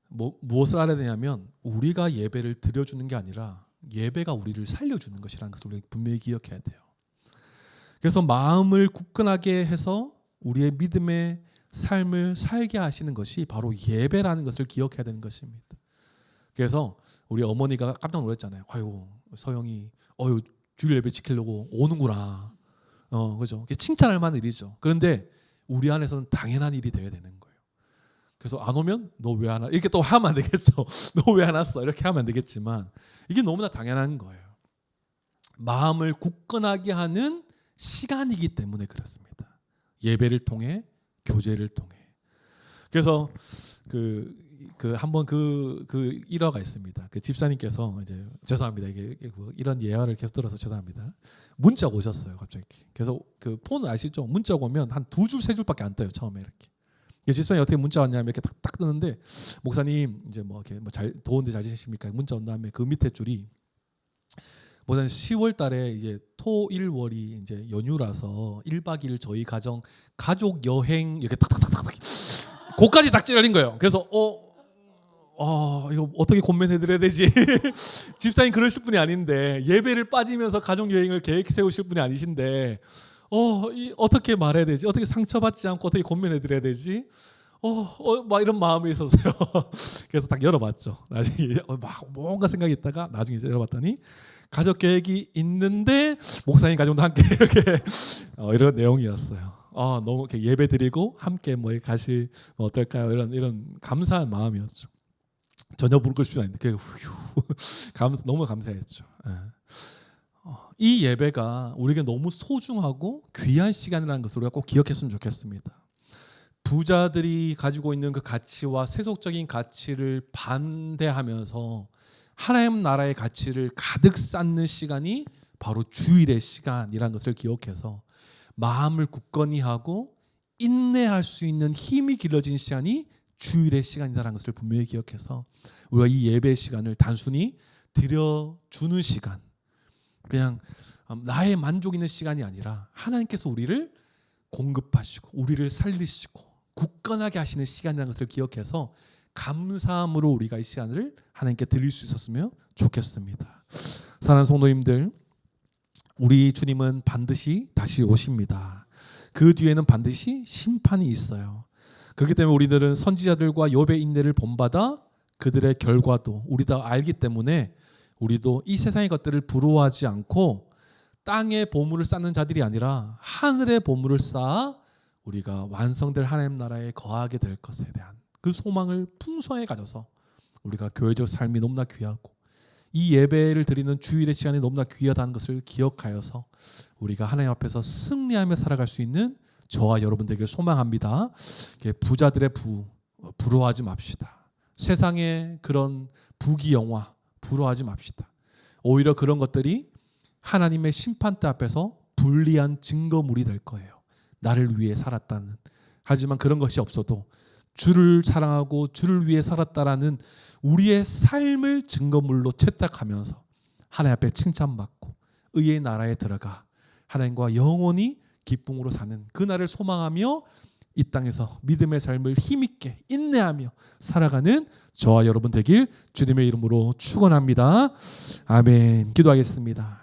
무엇을 알아야 되냐면 우리가 예배를 드려주는 게 아니라 예배가 우리를 살려주는 것이라는 것을 우리가 분명히 기억해야 돼요. 그래서 마음을 굳건하게 해서 우리의 믿음의 삶을 살게 하시는 것이 바로 예배라는 것을 기억해야 되는 것입니다. 그래서 우리 어머니가 깜짝 놀랐잖아요. 아유 서영이 주일 예배 지키려고 오는구나. 그죠? 칭찬할 만한 일이죠. 그런데 우리 안에서는 당연한 일이 되어야 되는 거예요. 그래서 안 오면 너 왜 안 와? 이렇게 또 하면 안 되겠죠. 너 왜 안 왔어? 이렇게 하면 안 되겠지만 이게 너무나 당연한 거예요. 마음을 굳건하게 하는 시간이기 때문에 그렇습니다. 예배를 통해, 교제를 통해. 그래서 한번 그 일화가 있습니다. 그 집사님께서 이제 죄송합니다. 이게 이런 예화를 계속 들어서 죄송합니다. 문자가 오셨어요, 갑자기. 그래서 그 폰 아시죠? 문자가 오면 한 2줄, 3줄밖에 안 떠요, 처음에 이렇게. 집사님 어떻게 문자 왔냐면 이렇게 딱 뜨는데 목사님 이제 뭐 이렇게 더운데 잘 지내십니까? 문자 온 다음에 그 밑에 줄이 뭐든 10월 달에 이제 토, 일, 월이 이제 연휴라서 1박 2일 저희 가족 여행 이렇게 탁탁탁탁 고까지 딱 찔린 거예요. 그래서 이거 어떻게 권면해드려야 되지? 집사님 그러실 분이 아닌데 예배를 빠지면서 가족 여행을 계획 세우실 분이 아니신데 어떻게 말해야 되지? 어떻게 상처받지 않고 어떻게 권면해드려야 되지? 막 이런 마음이 있었어요. 그래서 딱 열어봤죠. 나중에 막 뭔가 생각이 있다가 나중에 열어봤더니 가족 계획이 있는데 목사님 가족도 함께 이렇게 이런 내용이었어요. 너무 이렇게 예배 드리고 함께 뭐 가실 어떨까요? 이런 감사한 마음이었죠. 전혀 부를 수는 아닌데 너무 감사했죠. 이 예배가 우리에게 너무 소중하고 귀한 시간이라는 것을 우리가 꼭 기억했으면 좋겠습니다. 부자들이 가지고 있는 그 가치와 세속적인 가치를 반대하면서 하나님 나라의 가치를 가득 쌓는 시간이 바로 주일의 시간이라는 것을 기억해서 마음을 굳건히 하고 인내할 수 있는 힘이 길러진 시간이 주일의 시간이라는 것을 분명히 기억해서 우리가 이 예배 시간을 단순히 드려주는 시간, 그냥 나의 만족 있는 시간이 아니라 하나님께서 우리를 공급하시고 우리를 살리시고 굳건하게 하시는 시간이라는 것을 기억해서 감사함으로 우리가 이 시간을 하나님께 드릴 수 있었으면 좋겠습니다. 사랑하는 성도님들, 우리 주님은 반드시 다시 오십니다. 그 뒤에는 반드시 심판이 있어요. 그렇기 때문에 우리들은 선지자들과 욥의 인내를 본받아 그들의 결과도 우리 다 알기 때문에 우리도 이 세상의 것들을 부러워하지 않고 땅의 보물을 쌓는 자들이 아니라 하늘의 보물을 쌓아 우리가 완성될 하나님 나라에 거하게 될 것에 대한 그 소망을 풍성하게 가져서 우리가 교회적 삶이 너무나 귀하고 이 예배를 드리는 주일의 시간이 너무나 귀하다는 것을 기억하여서 우리가 하나님 앞에서 승리하며 살아갈 수 있는 저와 여러분들에게 소망합니다. 부자들의 부러워하지 맙시다. 세상의 그런 부귀영화 부러워하지 맙시다. 오히려 그런 것들이 하나님의 심판대 앞에서 불리한 증거물이 될 거예요. 나를 위해 살았다는. 하지만 그런 것이 없어도 주를 사랑하고 주를 위해 살았다라는 우리의 삶을 증거물로 채택하면서 하나님 앞에 칭찬받고 의의 나라에 들어가 하나님과 영원히 기쁨으로 사는 그날을 소망하며 이 땅에서 믿음의 삶을 힘있게 인내하며 살아가는 저와 여러분 되길 주님의 이름으로 축원합니다. 아멘. 기도하겠습니다.